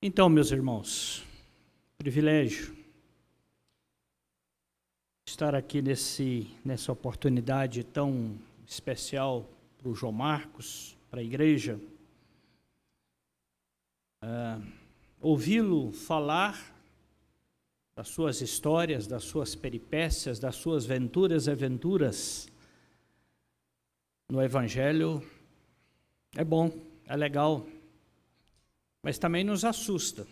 Então, meus irmãos, privilégio estar aqui nessa oportunidade tão especial para o João Marcos, para a igreja, ouvi-lo falar das suas histórias, das suas peripécias, das suas venturas e aventuras no Evangelho é bom, é legal, mas também nos assusta.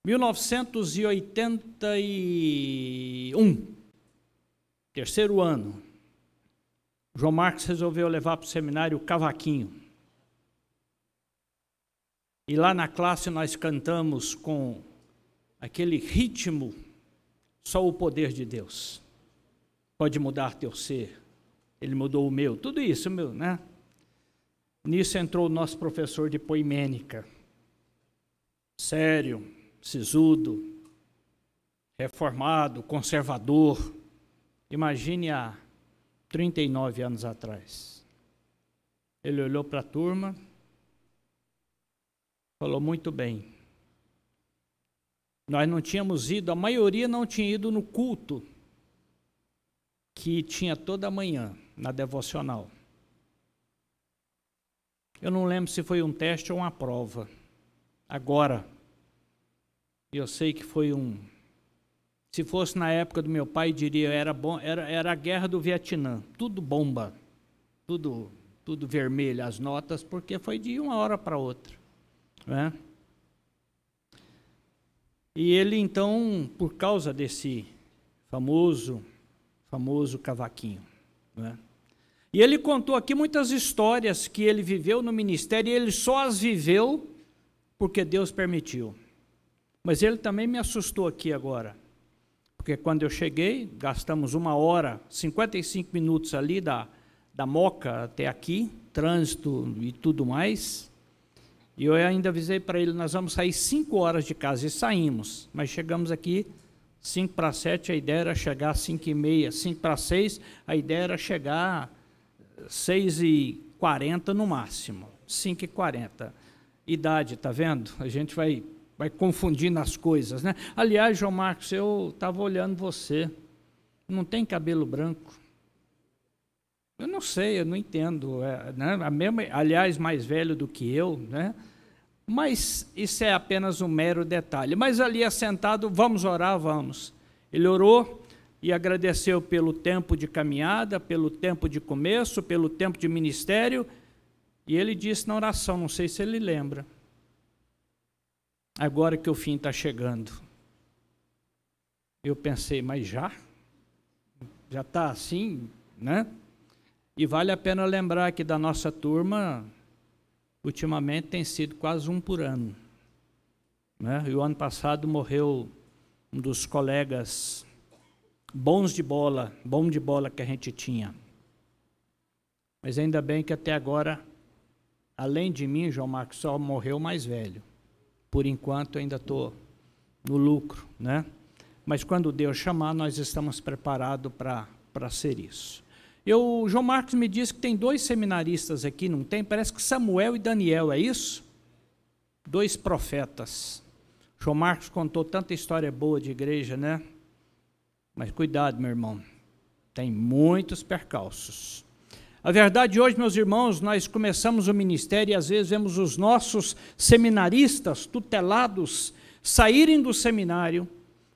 1981, terceiro ano, João Marcos resolveu levar para o seminário o cavaquinho. E lá na classe nós cantamos com aquele ritmo, só o poder de Deus pode mudar teu ser. Ele mudou o meu, tudo isso, meu, né? Nisso entrou o nosso professor de poimênica, sério, sisudo, reformado, conservador. Imagine há 39 anos atrás. Ele olhou para a turma, falou muito bem. Nós não tínhamos ido, a maioria não tinha ido no culto que tinha toda manhã, na devocional. Eu não lembro se foi um teste ou uma prova. Agora, eu sei que foi se fosse na época do meu pai, diria, era a guerra do Vietnã, tudo bomba, tudo vermelho, as notas, porque foi de uma hora para outra, né? E ele, então, por causa desse famoso cavaquinho, né? E ele contou aqui muitas histórias que ele viveu no ministério, e ele só as viveu porque Deus permitiu. Mas ele também me assustou aqui agora, porque quando eu cheguei, gastamos 1 hora, 55 minutos ali da Moca até aqui, trânsito e tudo mais, e eu ainda avisei para ele, nós vamos sair 5 horas de casa, e saímos, mas chegamos aqui 5 para 7, a ideia era chegar às 5h30, 5 para 6, a ideia era chegar 6h40 no máximo, 5h40. Idade, tá vendo? A gente vai confundindo as coisas, né? Aliás, João Marcos, eu estava olhando você, não tem cabelo branco? Eu não sei, eu não entendo, né? Aliás, mais velho do que eu, né? Mas isso é apenas um mero detalhe. Mas ali assentado, vamos orar, vamos. Ele orou e agradeceu pelo tempo de caminhada, pelo tempo de começo, pelo tempo de ministério, e ele disse na oração, não sei se ele lembra, agora que o fim está chegando. Eu pensei, mas já está assim, né? E vale a pena lembrar que da nossa turma, ultimamente tem sido quase um por ano, né? E o ano passado morreu um dos colegas bom de bola que a gente tinha. Mas ainda bem que até agora, além de mim, João Marcos, só morreu o mais velho. Por enquanto ainda estou no lucro, né? Mas quando Deus chamar, nós estamos preparados para ser isso. João Marcos me disse que tem 2 seminaristas aqui, não tem? Parece que Samuel e Daniel, é isso? 2 profetas. João Marcos contou tanta história boa de igreja, né? Mas cuidado, meu irmão, tem muitos percalços. A verdade hoje, meus irmãos, nós começamos o ministério e às vezes vemos os nossos seminaristas tutelados saírem do seminário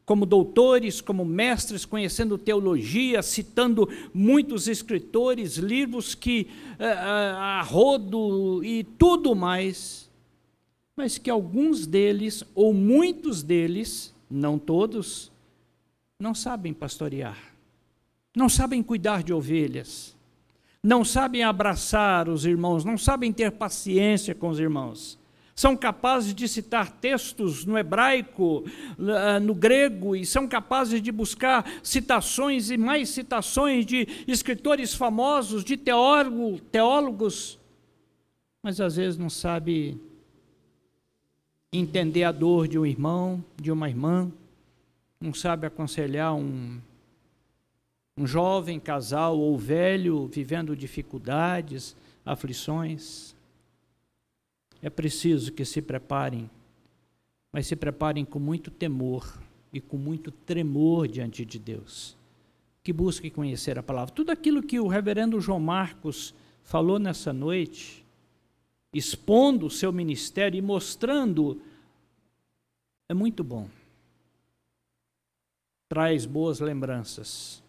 como doutores, como mestres, conhecendo teologia, citando muitos escritores, livros que a rodo e tudo mais, mas que alguns deles, ou muitos deles, não todos, não sabem pastorear, não sabem cuidar de ovelhas, não sabem abraçar os irmãos, não sabem ter paciência com os irmãos. São capazes de citar textos no hebraico, no grego, e são capazes de buscar citações e mais citações de escritores famosos, de teólogos, mas às vezes não sabe entender a dor de um irmão, de uma irmã, não sabe aconselhar um jovem casal ou velho vivendo dificuldades, aflições. É preciso que se preparem, mas se preparem com muito temor e com muito tremor diante de Deus. Que busquem conhecer a palavra. Tudo aquilo que o reverendo João Marcos falou nessa noite, expondo o seu ministério e mostrando, é muito bom. Traz boas lembranças,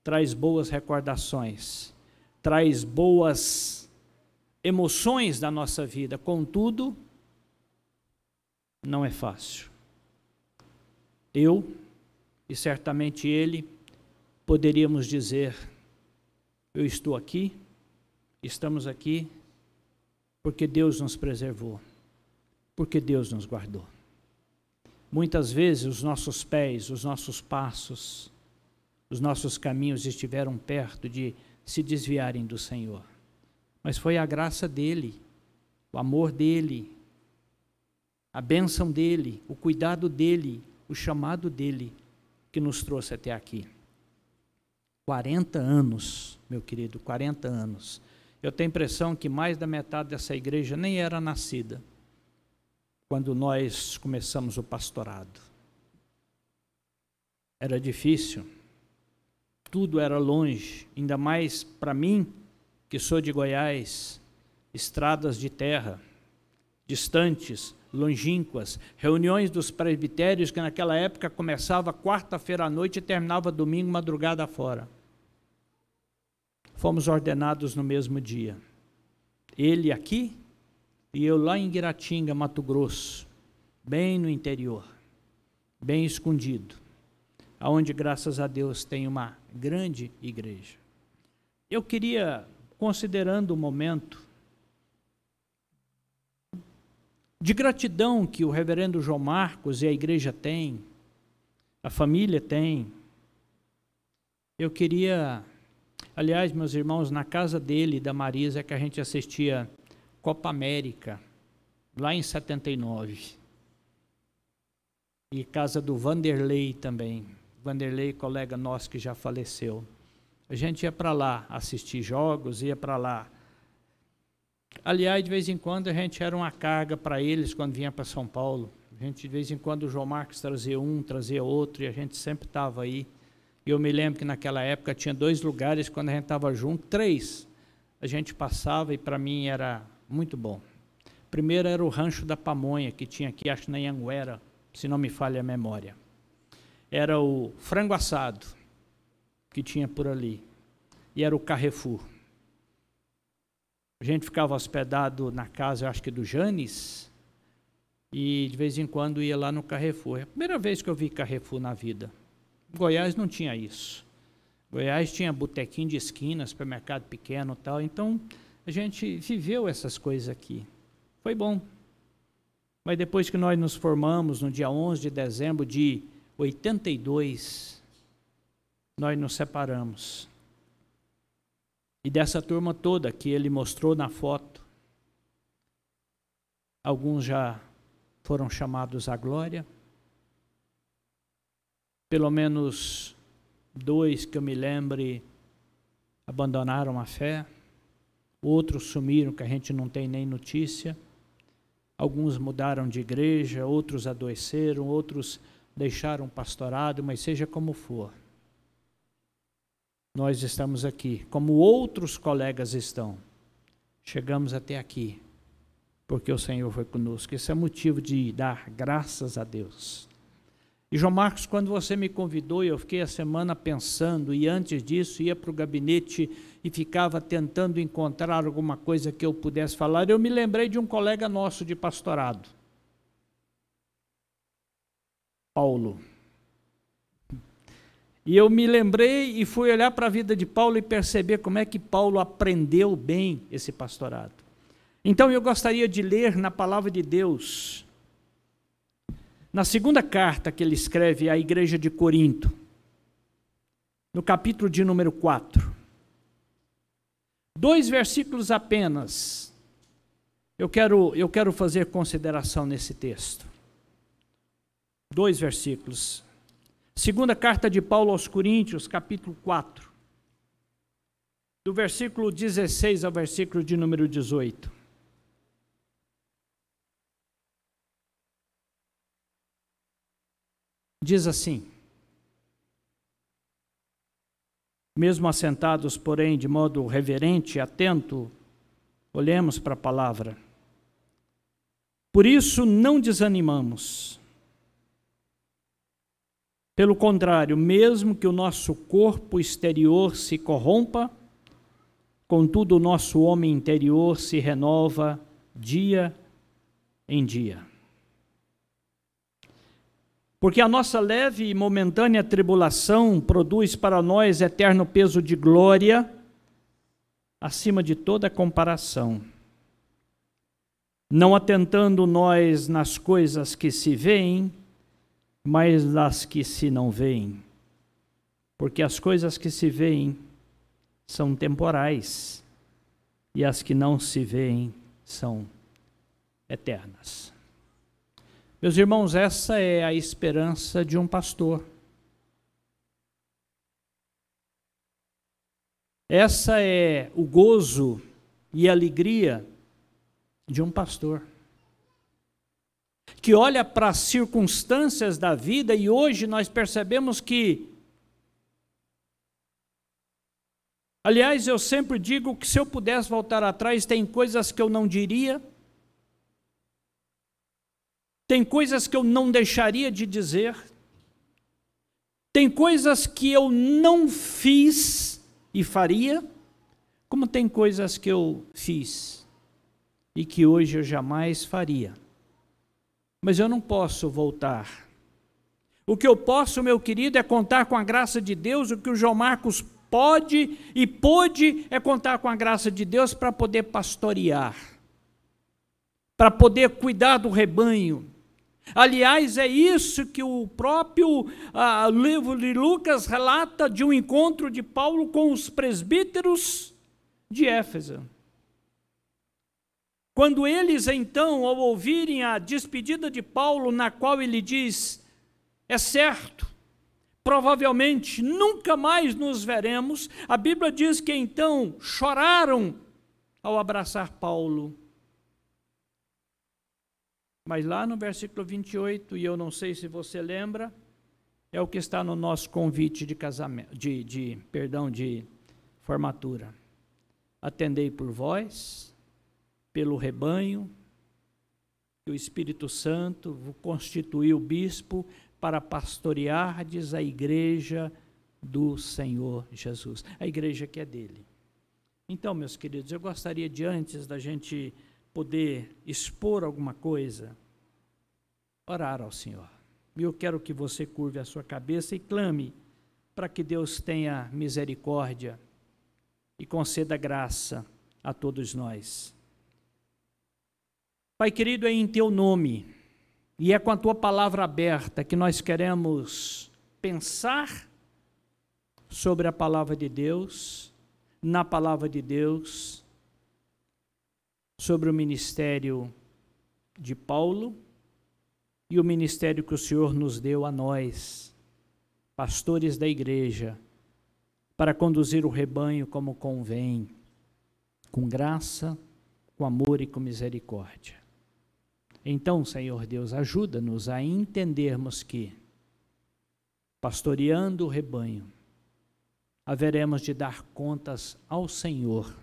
traz boas recordações, traz boas emoções da nossa vida. Contudo, não é fácil. Eu, e certamente ele, poderíamos dizer, eu estou aqui, estamos aqui, porque Deus nos preservou, porque Deus nos guardou. Muitas vezes os nossos pés, os nossos passos, os nossos caminhos estiveram perto de se desviarem do Senhor. Mas foi a graça dele, o amor dele, a bênção dele, o cuidado dele, o chamado dele, que nos trouxe até aqui. 40 anos, meu querido, 40 anos. Eu tenho a impressão que mais da metade dessa igreja nem era nascida quando nós começamos o pastorado. Era difícil, tudo era longe, ainda mais para mim, que sou de Goiás, estradas de terra, distantes, longínquas, reuniões dos presbitérios que naquela época começava quarta-feira à noite e terminava domingo, madrugada fora. Fomos ordenados no mesmo dia. Ele aqui e eu lá em Guiratinga, Mato Grosso, bem no interior, bem escondido, aonde graças a Deus tem uma grande igreja. Eu queria, considerando o momento de gratidão que o reverendo João Marcos e a igreja têm, a família tem, eu queria, aliás, meus irmãos, na casa dele, da Marisa, é que a gente assistia Copa América, lá em 79. E casa do Vanderlei também. Vanderlei, colega nosso que já faleceu. A gente ia para lá assistir jogos, ia para lá. Aliás, de vez em quando a gente era uma carga para eles quando vinha para São Paulo. A gente, de vez em quando, o João Marcos trazia um, trazia outro, e a gente sempre estava aí. E eu me lembro que naquela época tinha 2 lugares, quando a gente estava junto, 3. A gente passava e para mim era muito bom. Primeiro era o Rancho da Pamonha, que tinha aqui, acho na Anhanguera, se não me falha a memória. Era o frango assado, que tinha por ali. E era o Carrefour. A gente ficava hospedado na casa, eu acho que do Janes, e de vez em quando ia lá no Carrefour. É a primeira vez que eu vi Carrefour na vida. Goiás não tinha isso. Goiás tinha botequinho de esquina, supermercado pequeno e tal. Então, a gente viveu essas coisas aqui. Foi bom. Mas depois que nós nos formamos, no dia 11 de dezembro de 82, nós nos separamos. E dessa turma toda que ele mostrou na foto, alguns já foram chamados à glória. Pelo menos 2 que eu me lembre abandonaram a fé. Outros sumiram, que a gente não tem nem notícia. Alguns mudaram de igreja, outros adoeceram, outros deixaram o pastorado, mas seja como for, nós estamos aqui, como outros colegas estão. Chegamos até aqui, porque o Senhor foi conosco. Esse é motivo de dar graças a Deus. E João Marcos, quando você me convidou, eu fiquei a semana pensando, e antes disso ia para o gabinete e ficava tentando encontrar alguma coisa que eu pudesse falar. Eu me lembrei de um colega nosso de pastorado, Paulo. E eu me lembrei e fui olhar para a vida de Paulo e perceber como é que Paulo aprendeu bem esse pastorado. Então eu gostaria de ler na palavra de Deus, na segunda carta que ele escreve à igreja de Corinto, no capítulo de número 4. 2 versículos apenas. Eu quero fazer consideração nesse texto. 2 versículos. Segunda carta de Paulo aos Coríntios, capítulo 4. Do versículo 16 ao versículo de número 18. Diz assim: mesmo assentados, porém, de modo reverente e atento, olhemos para a palavra. Por isso não desanimamos. Pelo contrário, mesmo que o nosso corpo exterior se corrompa, contudo o nosso homem interior se renova dia em dia. Porque a nossa leve e momentânea tribulação produz para nós eterno peso de glória, acima de toda comparação. Não atentando nós nas coisas que se veem, mas nas que se não veem. Porque as coisas que se veem são temporais, e as que não se veem são eternas. Meus irmãos, essa é a esperança de um pastor. Essa é o gozo e a alegria de um pastor, que olha para as circunstâncias da vida, e hoje nós percebemos que, aliás, eu sempre digo que se eu pudesse voltar atrás, tem coisas que eu não diria, tem coisas que eu não deixaria de dizer, tem coisas que eu não fiz e faria, como tem coisas que eu fiz e que hoje eu jamais faria. Mas eu não posso voltar. O que eu posso, meu querido, é contar com a graça de Deus. O que o João Marcos pode e pôde é contar com a graça de Deus para poder pastorear, para poder cuidar do rebanho. Aliás, é isso que o próprio livro de Lucas relata de um encontro de Paulo com os presbíteros de Éfeso. Quando eles, então, ao ouvirem a despedida de Paulo, na qual ele diz: é certo, provavelmente nunca mais nos veremos, a Bíblia diz que então choraram ao abraçar Paulo. Mas lá no versículo 28, e eu não sei se você lembra, é o que está no nosso convite de casamento, de formatura. Atendei por vós, pelo rebanho, que o Espírito Santo vos constituiu bispo para pastoreardes a igreja do Senhor Jesus, a igreja que é dele. Então, meus queridos, eu gostaria de, antes da gente poder expor alguma coisa, orar ao Senhor. E eu quero que você curve a sua cabeça e clame para que Deus tenha misericórdia e conceda graça a todos nós. Pai querido, é em teu nome e é com a tua palavra aberta que nós queremos pensar sobre a palavra de Deus, na palavra de Deus, sobre o ministério de Paulo e o ministério que o Senhor nos deu a nós, pastores da igreja, para conduzir o rebanho como convém, com graça, com amor e com misericórdia. Então, Senhor Deus, ajuda-nos a entendermos que, pastoreando o rebanho, haveremos de dar contas ao Senhor,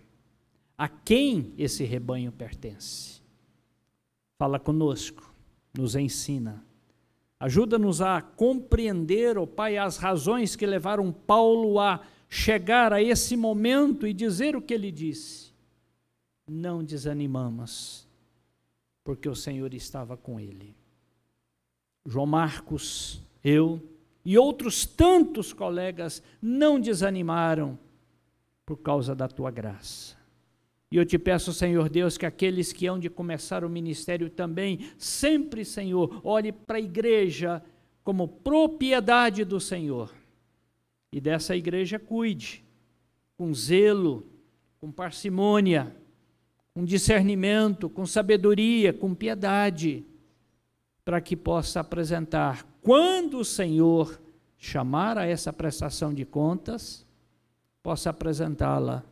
a quem esse rebanho pertence. Fala conosco, nos ensina. Ajuda-nos a compreender, ó Pai, as razões que levaram Paulo a chegar a esse momento e dizer o que ele disse. Não desanimamos, porque o Senhor estava com ele. João Marcos, eu e outros tantos colegas não desanimaram por causa da tua graça. E eu te peço, Senhor Deus, que aqueles que hão de começar o ministério também, sempre, Senhor, olhe para a igreja como propriedade do Senhor. E dessa igreja cuide, com zelo, com parcimônia, com discernimento, com sabedoria, com piedade, para que possa apresentar, quando o Senhor chamar a essa prestação de contas, possa apresentá-la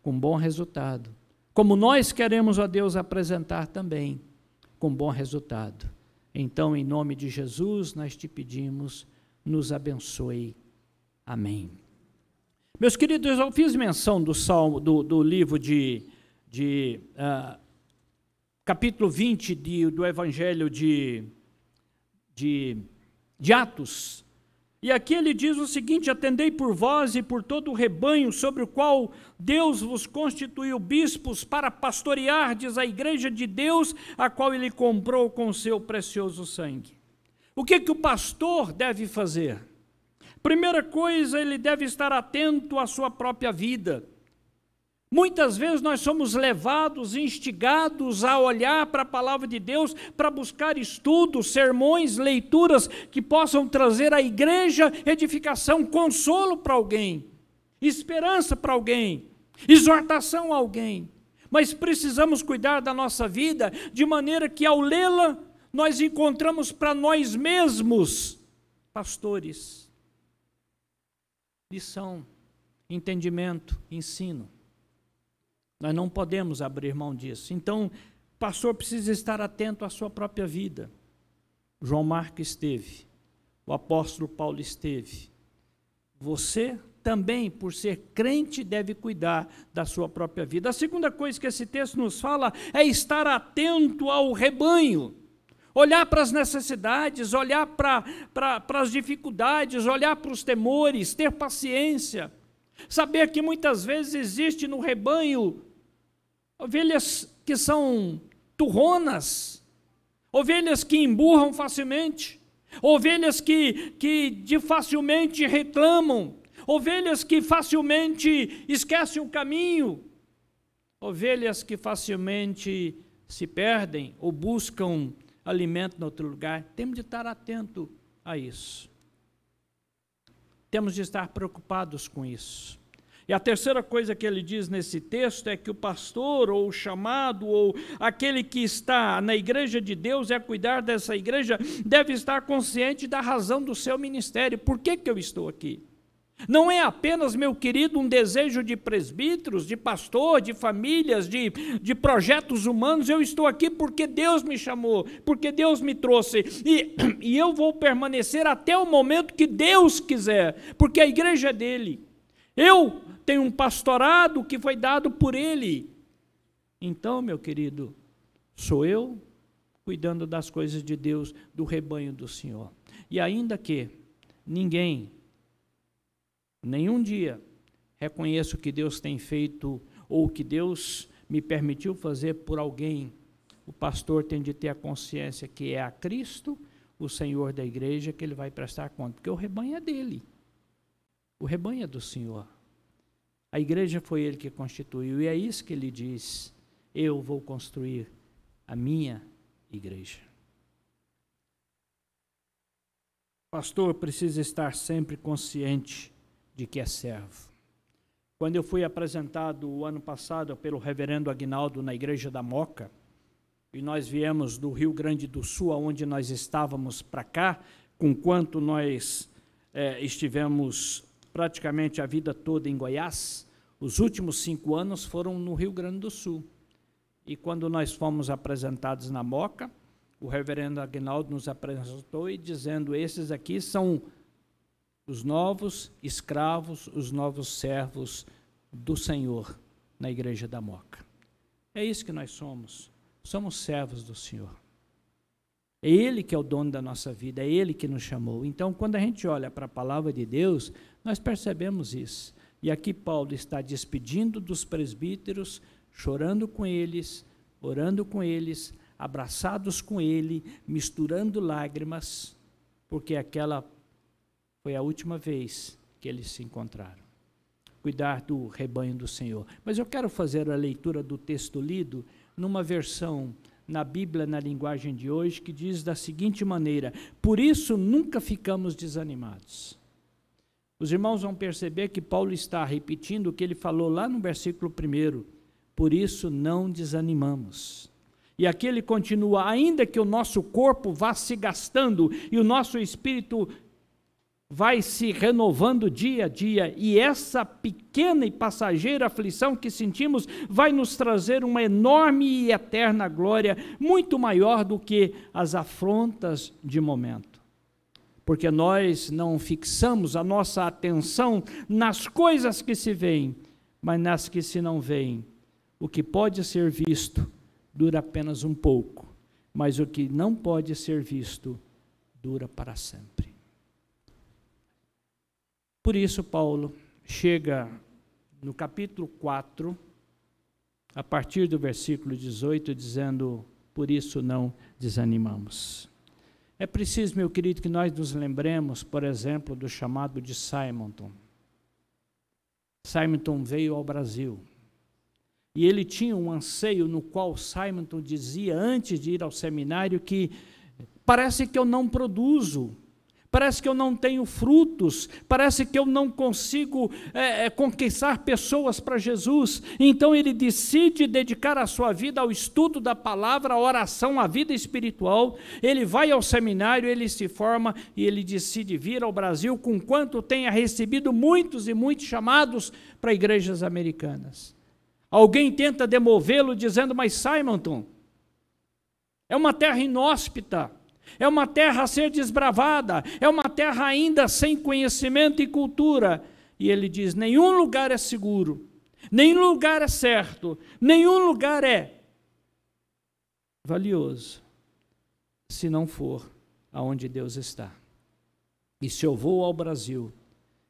com bom resultado, como nós queremos, ó Deus, apresentar também, com bom resultado. Então, em nome de Jesus, nós te pedimos, nos abençoe. Amém. Meus queridos, eu fiz menção do livro capítulo 20 do Evangelho de Atos. E aqui ele diz o seguinte: atendei por vós e por todo o rebanho sobre o qual Deus vos constituiu bispos para pastoreardes a igreja de Deus, a qual ele comprou com seu precioso sangue. O que o pastor deve fazer? Primeira coisa, ele deve estar atento à sua própria vida. Muitas vezes nós somos levados, instigados a olhar para a palavra de Deus, para buscar estudos, sermões, leituras que possam trazer à igreja edificação, consolo para alguém, esperança para alguém, exortação a alguém. Mas precisamos cuidar da nossa vida de maneira que, ao lê-la, nós encontramos para nós mesmos pastores. Lição, entendimento, ensino. Nós não podemos abrir mão disso. Então, o pastor precisa estar atento à sua própria vida. João Marcos esteve, o apóstolo Paulo esteve. Você também, por ser crente, deve cuidar da sua própria vida. A segunda coisa que esse texto nos fala é estar atento ao rebanho. Olhar para as necessidades, olhar para as dificuldades, olhar para os temores, ter paciência. Saber que muitas vezes existe no rebanho ovelhas que são turronas, ovelhas que emburram facilmente, ovelhas que facilmente reclamam, ovelhas que facilmente esquecem o caminho, ovelhas que facilmente se perdem ou buscam alimento em outro lugar. Temos de estar atento a isso. Temos de estar preocupados com isso. E a terceira coisa que ele diz nesse texto é que o pastor, ou o chamado, ou aquele que está na igreja de Deus, é cuidar dessa igreja, deve estar consciente da razão do seu ministério. Por que eu estou aqui? Não é apenas, meu querido, um desejo de presbíteros, de pastor, de famílias, de projetos humanos. Eu estou aqui porque Deus me chamou, porque Deus me trouxe. E eu vou permanecer até o momento que Deus quiser, porque a igreja é dele. Eu tenho um pastorado que foi dado por ele. Então, meu querido, sou eu cuidando das coisas de Deus, do rebanho do Senhor. E ainda que nenhum dia reconheço o que Deus tem feito ou o que Deus me permitiu fazer por alguém, o pastor tem de ter a consciência que é a Cristo, o Senhor da igreja, que ele vai prestar conta, porque o rebanho é dele, o rebanho é do Senhor. A igreja foi ele que constituiu, e é isso que ele diz: eu vou construir a minha igreja. O pastor precisa estar sempre consciente de que é servo. Quando eu fui apresentado o ano passado pelo reverendo Aguinaldo na igreja da Moca, e nós viemos do Rio Grande do Sul, onde nós estávamos, para cá, com quanto nós estivemos praticamente a vida toda em Goiás, os últimos 5 anos foram no Rio Grande do Sul. E quando nós fomos apresentados na Moca, o reverendo Aguinaldo nos apresentou e dizendo: esses aqui são os novos escravos, os novos servos do Senhor na igreja da Moca. É isso que nós somos servos do Senhor. É Ele que é o dono da nossa vida, é Ele que nos chamou. Então, quando a gente olha para a palavra de Deus, nós percebemos isso. E aqui Paulo está despedindo dos presbíteros, chorando com eles, orando com eles, abraçados com ele, misturando lágrimas, porque aquela foi a última vez que eles se encontraram. Cuidar do rebanho do Senhor. Mas eu quero fazer a leitura do texto lido numa versão na Bíblia, na linguagem de hoje, que diz da seguinte maneira: por isso nunca ficamos desanimados. Os irmãos vão perceber que Paulo está repetindo o que ele falou lá no versículo 1. Por isso não desanimamos. E aqui ele continua: ainda que o nosso corpo vá se gastando e o nosso espírito vai se renovando dia a dia, e essa pequena e passageira aflição que sentimos vai nos trazer uma enorme e eterna glória, muito maior do que as afrontas de momento. Porque nós não fixamos a nossa atenção nas coisas que se veem, mas nas que se não veem. O que pode ser visto dura apenas um pouco, mas o que não pode ser visto dura para sempre. Por isso, Paulo chega no capítulo 4, a partir do versículo 18, dizendo: por isso não desanimamos. É preciso, meu querido, que nós nos lembremos, por exemplo, do chamado de Simonton. Simonton veio ao Brasil, e ele tinha um anseio no qual Simonton dizia, antes de ir ao seminário, que parece que eu não produzo, parece que eu não tenho frutos, parece que eu não consigo conquistar pessoas para Jesus. Então ele decide dedicar a sua vida ao estudo da palavra, à oração, à vida espiritual. Ele vai ao seminário, ele se forma e ele decide vir ao Brasil, conquanto tenha recebido muitos e muitos chamados para igrejas americanas. Alguém tenta demovê-lo dizendo: mas Simonton, é uma terra inóspita, é uma terra a ser desbravada, é uma terra ainda sem conhecimento e cultura. E ele diz: nenhum lugar é seguro, nenhum lugar é certo, nenhum lugar é valioso, se não for aonde Deus está. E se eu vou ao Brasil,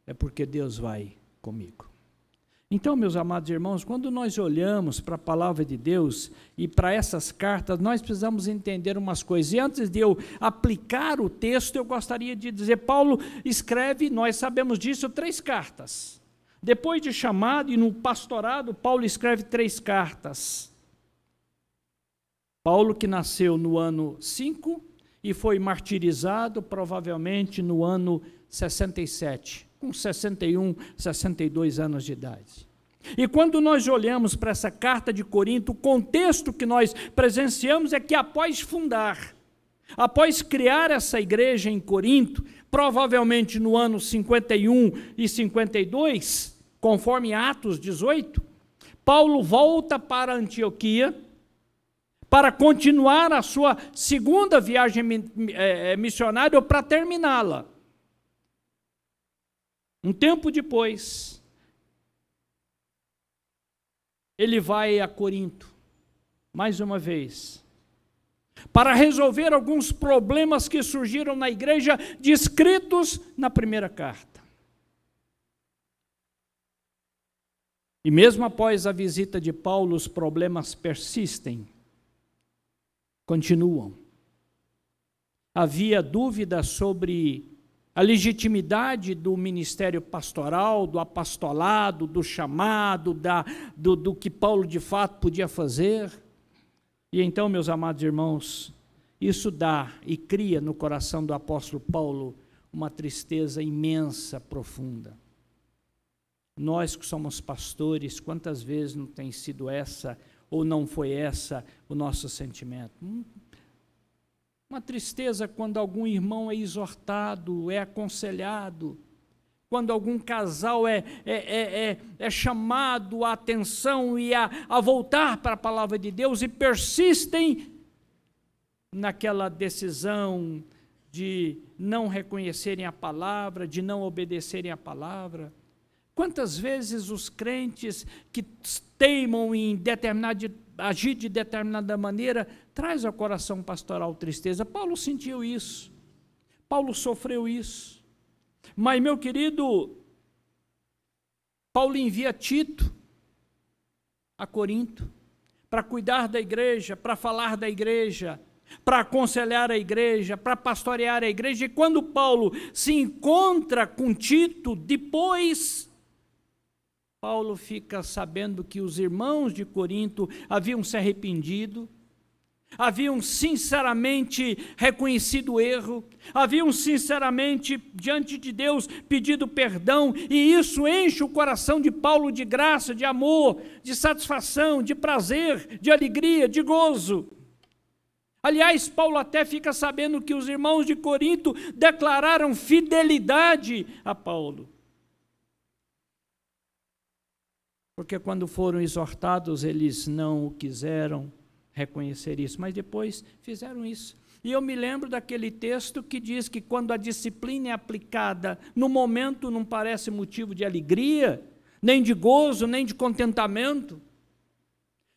é porque Deus vai comigo. Então, meus amados irmãos, quando nós olhamos para a palavra de Deus e para essas cartas, nós precisamos entender umas coisas. E antes de eu aplicar o texto, eu gostaria de dizer, Paulo escreve, nós sabemos disso, 3 cartas. Depois de chamado e no pastorado, Paulo escreve 3 cartas. Paulo, que nasceu no ano 5 e foi martirizado provavelmente no ano 67. Com 61, 62 anos de idade. E quando nós olhamos para essa carta de Corinto, o contexto que nós presenciamos é que após fundar, após criar essa igreja em Corinto, provavelmente no ano 51 e 52, conforme Atos 18, Paulo volta para Antioquia para continuar a sua segunda viagem missionária, ou para terminá-la. Um tempo depois, ele vai a Corinto, mais uma vez, para resolver alguns problemas que surgiram na igreja, descritos na primeira carta. E mesmo após a visita de Paulo, os problemas persistem, continuam. Havia dúvida sobre a legitimidade do ministério pastoral, do apostolado, do chamado, do que Paulo de fato podia fazer. E então, meus amados irmãos, isso dá e cria no coração do apóstolo Paulo uma tristeza imensa, profunda. Nós que somos pastores, quantas vezes não tem sido essa, ou não foi essa, o nosso sentimento? Uma tristeza quando algum irmão é exortado, é aconselhado, quando algum casal é chamado a atenção e a voltar para a palavra de Deus e persistem naquela decisão de não reconhecerem a palavra, de não obedecerem a palavra. Quantas vezes os crentes que teimam em agir de determinada maneira, traz ao coração pastoral tristeza. Paulo sentiu isso, Paulo sofreu isso. Mas, meu querido, Paulo envia Tito a Corinto, para cuidar da igreja, para falar da igreja, para aconselhar a igreja, para pastorear a igreja. E quando Paulo se encontra com Tito, depois, Paulo fica sabendo que os irmãos de Corinto haviam se arrependido, haviam sinceramente reconhecido o erro, haviam sinceramente diante de Deus pedido perdão, e isso enche o coração de Paulo de graça, de amor, de satisfação, de prazer, de alegria, de gozo. Aliás, Paulo até fica sabendo que os irmãos de Corinto declararam fidelidade a Paulo. Porque quando foram exortados, eles não quiseram reconhecer isso, mas depois fizeram isso. E eu me lembro daquele texto que diz que quando a disciplina é aplicada, no momento não parece motivo de alegria, nem de gozo, nem de contentamento.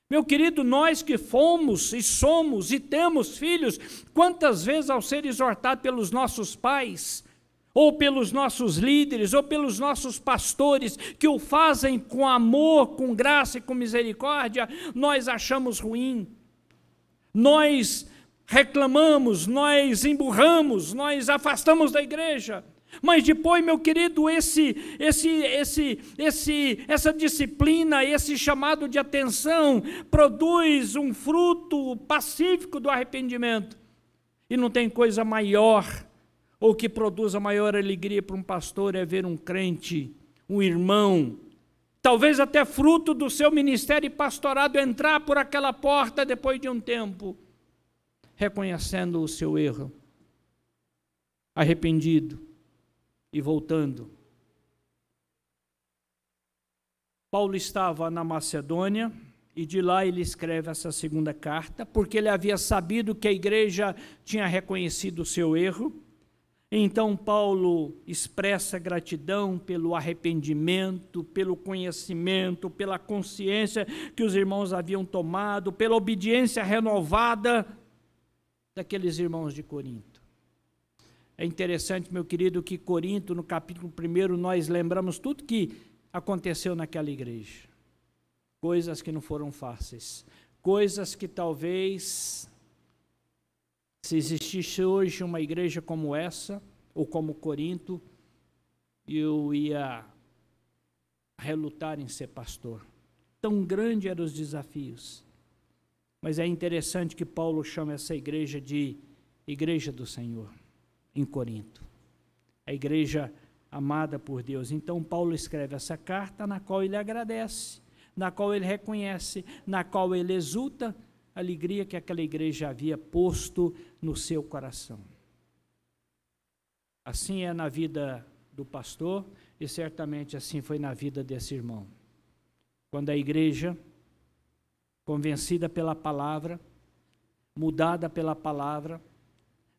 Meu querido, nós que fomos e somos e temos filhos, quantas vezes ao ser exortado pelos nossos pais, ou pelos nossos líderes, ou pelos nossos pastores, que o fazem com amor, com graça e com misericórdia, nós achamos ruim, nós reclamamos, nós emburramos, nós afastamos da igreja. Mas depois, meu querido, essa disciplina, esse chamado de atenção, produz um fruto pacífico do arrependimento. E não tem coisa maior, ou que produza maior alegria para um pastor, é ver um crente, um irmão, talvez até fruto do seu ministério e pastorado, entrar por aquela porta depois de um tempo, reconhecendo o seu erro, arrependido e voltando. Paulo estava na Macedônia e de lá ele escreve essa segunda carta, porque ele havia sabido que a igreja tinha reconhecido o seu erro. Então Paulo expressa gratidão pelo arrependimento, pelo conhecimento, pela consciência que os irmãos haviam tomado, pela obediência renovada daqueles irmãos de Corinto. É interessante, meu querido, que Corinto, no capítulo 1, nós lembramos tudo que aconteceu naquela igreja. Coisas que não foram fáceis, coisas que talvez, se existisse hoje uma igreja como essa, ou como Corinto, eu ia relutar em ser pastor. Tão grande eram os desafios. Mas é interessante que Paulo chama essa igreja de Igreja do Senhor, em Corinto. A igreja amada por Deus. Então Paulo escreve essa carta na qual ele agradece, na qual ele reconhece, na qual ele exulta a alegria que aquela igreja havia posto no seu coração. Assim é na vida do pastor e certamente assim foi na vida desse irmão. Quando a igreja, convencida pela palavra, mudada pela palavra,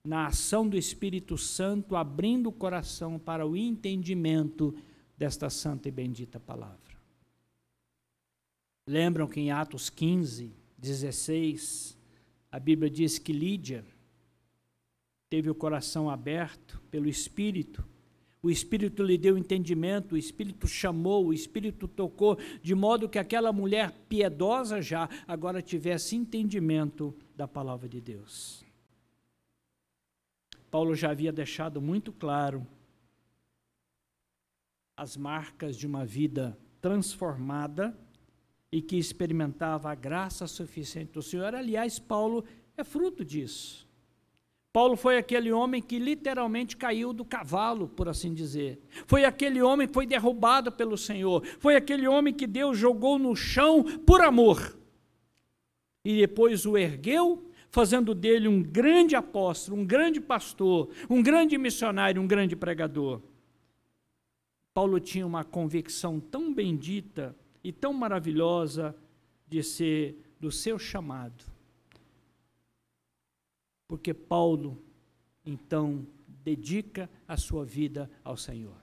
na ação do Espírito Santo, abrindo o coração para o entendimento desta santa e bendita palavra. Lembram que em Atos 15, 16, a Bíblia diz que Lídia teve o coração aberto pelo Espírito, o Espírito lhe deu entendimento, o Espírito chamou, o Espírito tocou, de modo que aquela mulher piedosa já agora tivesse entendimento da palavra de Deus. Paulo já havia deixado muito claro as marcas de uma vida transformada e que experimentava a graça suficiente do Senhor. Aliás, Paulo é fruto disso. Paulo foi aquele homem que literalmente caiu do cavalo, por assim dizer. Foi aquele homem que foi derrubado pelo Senhor. Foi aquele homem que Deus jogou no chão por amor. E depois o ergueu, fazendo dele um grande apóstolo, um grande pastor, um grande missionário, um grande pregador. Paulo tinha uma convicção tão bendita e tão maravilhosa de ser do seu chamado. Porque Paulo, então, dedica a sua vida ao Senhor.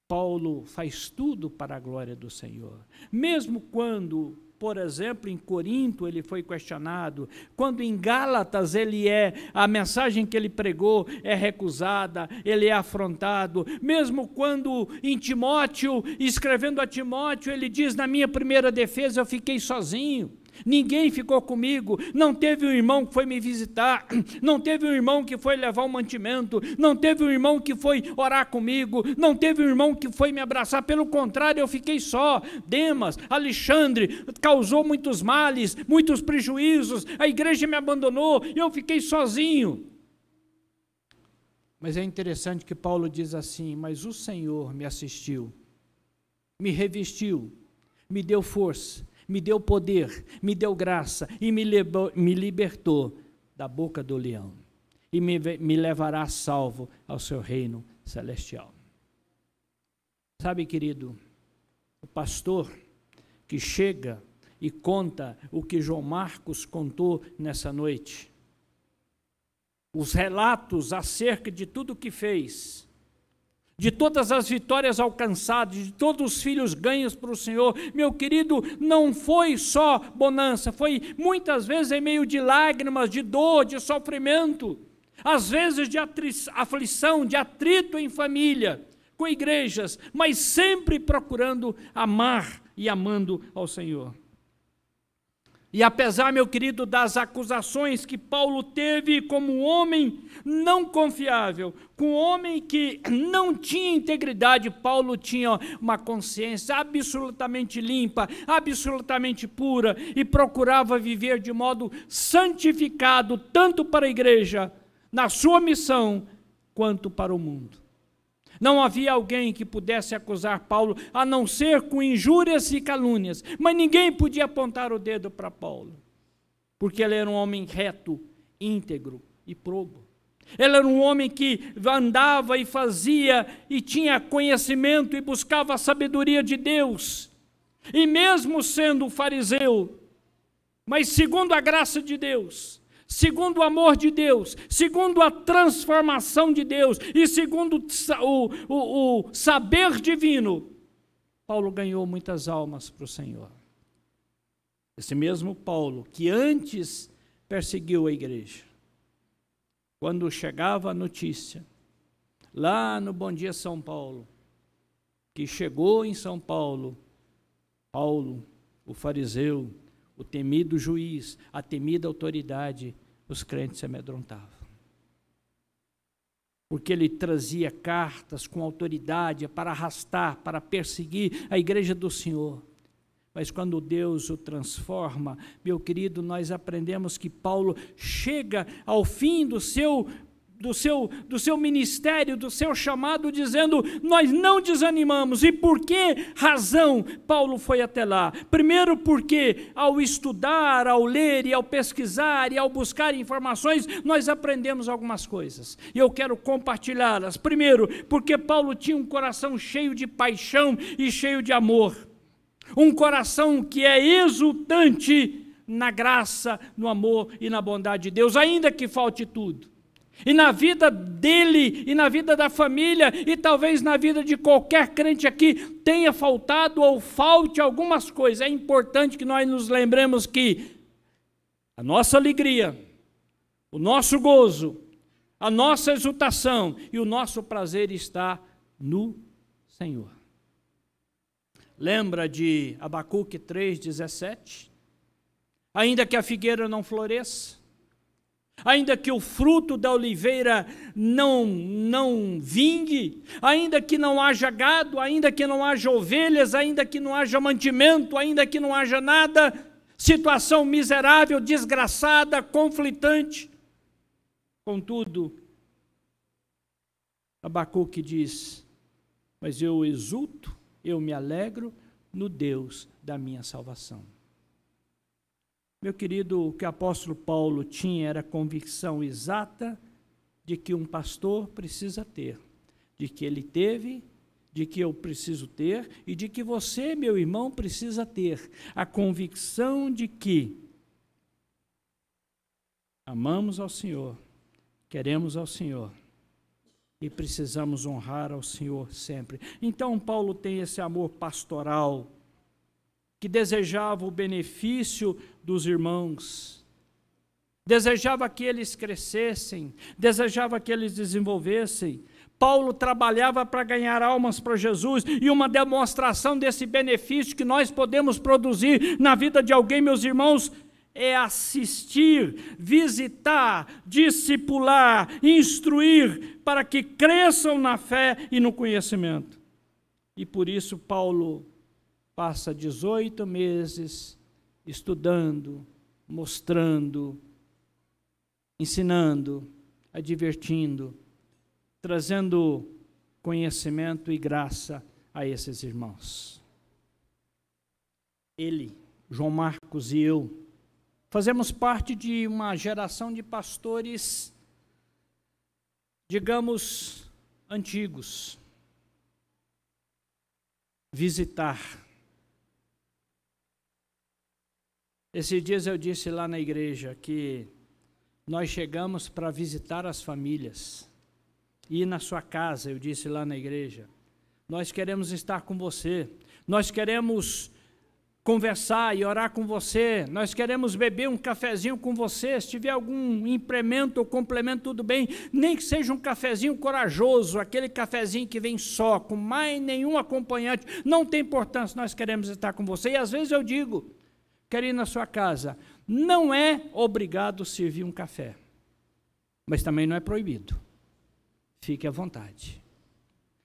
Paulo faz tudo para a glória do Senhor. Mesmo quando, por exemplo, em Corinto ele foi questionado, quando em Gálatas a mensagem que ele pregou é recusada, ele é afrontado, mesmo quando em Timóteo, escrevendo a Timóteo, ele diz, na minha primeira defesa eu fiquei sozinho, ninguém ficou comigo, não teve um irmão que foi me visitar, não teve um irmão que foi levar um mantimento, não teve um irmão que foi orar comigo, não teve um irmão que foi me abraçar, pelo contrário, eu fiquei só. Demas, Alexandre, causou muitos males, muitos prejuízos, a igreja me abandonou, e eu fiquei sozinho. Mas é interessante que Paulo diz assim, mas o Senhor me assistiu, me revestiu, me deu força, me deu poder, me deu graça e me libertou da boca do leão. E me levará salvo ao seu reino celestial. Sabe, querido, o pastor que chega e conta o que João Marcos contou nessa noite, os relatos acerca de tudo o que fez, de todas as vitórias alcançadas, de todos os filhos ganhos para o Senhor, meu querido, não foi só bonança, foi muitas vezes em meio de lágrimas, de dor, de sofrimento, às vezes de aflição, de atrito em família, com igrejas, mas sempre procurando amar e amando ao Senhor. E apesar, meu querido, das acusações que Paulo teve como um homem não confiável, com um homem que não tinha integridade, Paulo tinha uma consciência absolutamente limpa, absolutamente pura, e procurava viver de modo santificado, tanto para a igreja, na sua missão, quanto para o mundo. Não havia alguém que pudesse acusar Paulo, a não ser com injúrias e calúnias, mas ninguém podia apontar o dedo para Paulo, porque ele era um homem reto, íntegro e probo. Ele era um homem que andava e fazia e tinha conhecimento e buscava a sabedoria de Deus, e mesmo sendo fariseu, mas segundo a graça de Deus, segundo o amor de Deus, segundo a transformação de Deus e segundo o saber divino, Paulo ganhou muitas almas para o Senhor. Esse mesmo Paulo, que antes perseguiu a igreja, quando chegava a notícia, lá no Bom Dia São Paulo, que chegou em São Paulo, Paulo, o fariseu, o temido juiz, a temida autoridade, os crentes se amedrontavam. Porque ele trazia cartas com autoridade para arrastar, para perseguir a igreja do Senhor. Mas quando Deus o transforma, meu querido, nós aprendemos que Paulo chega ao fim do seu ministério, do seu chamado, dizendo, nós não desanimamos. E por que razão Paulo foi até lá? Primeiro porque ao estudar, ao ler e ao pesquisar e ao buscar informações, nós aprendemos algumas coisas. E eu quero compartilhá-las. Primeiro, porque Paulo tinha um coração cheio de paixão e cheio de amor. Um coração que é exultante na graça, no amor e na bondade de Deus, ainda que falte tudo. E na vida dele, e na vida da família, e talvez na vida de qualquer crente aqui, tenha faltado ou falte algumas coisas. É importante que nós nos lembremos que a nossa alegria, o nosso gozo, a nossa exultação e o nosso prazer está no Senhor. Lembra de Abacuque 3,17? Ainda que a figueira não floresça, ainda que o fruto da oliveira não vingue, ainda que não haja gado, ainda que não haja ovelhas, ainda que não haja mantimento, ainda que não haja nada, situação miserável, desgraçada, conflitante. Contudo, Abacuque diz, mas eu exulto, eu me alegro no Deus da minha salvação. Meu querido, o que o apóstolo Paulo tinha era a convicção exata de que um pastor precisa ter, de que ele teve, de que eu preciso ter e de que você, meu irmão, precisa ter. A convicção de que amamos ao Senhor, queremos ao Senhor e precisamos honrar ao Senhor sempre. Então Paulo tem esse amor pastoral, que desejava o benefício dos irmãos, desejava que eles crescessem, desejava que eles desenvolvessem. Paulo trabalhava para ganhar almas para Jesus, e uma demonstração desse benefício que nós podemos produzir na vida de alguém, meus irmãos, é assistir, visitar, discipular, instruir, para que cresçam na fé e no conhecimento. E por isso Paulo passa 18 meses estudando, mostrando, ensinando, advertindo, trazendo conhecimento e graça a esses irmãos. Ele, João Marcos e eu, fazemos parte de uma geração de pastores, digamos, antigos. Visitar. Esses dias eu disse lá na igreja que nós chegamos para visitar as famílias. Ir na sua casa, eu disse lá na igreja. Nós queremos estar com você. Nós queremos conversar e orar com você. Nós queremos beber um cafezinho com você. Se tiver algum implemento ou complemento, tudo bem. Nem que seja um cafezinho corajoso, aquele cafezinho que vem só, com mais nenhum acompanhante. Não tem importância, nós queremos estar com você. E às vezes eu digo, quero ir na sua casa. Não é obrigado servir um café, mas também não é proibido. Fique à vontade.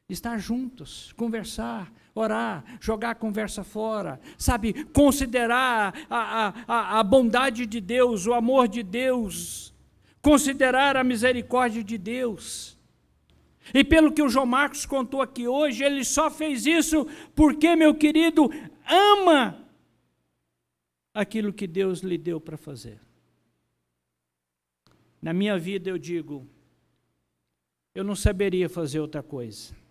Estar juntos, conversar, orar, jogar a conversa fora, sabe, considerar a bondade de Deus, o amor de Deus, considerar a misericórdia de Deus. E pelo que o João Marcos contou aqui hoje, ele só fez isso porque, meu querido, ama aquilo que Deus lhe deu para fazer. Na minha vida eu digo, eu não saberia fazer outra coisa.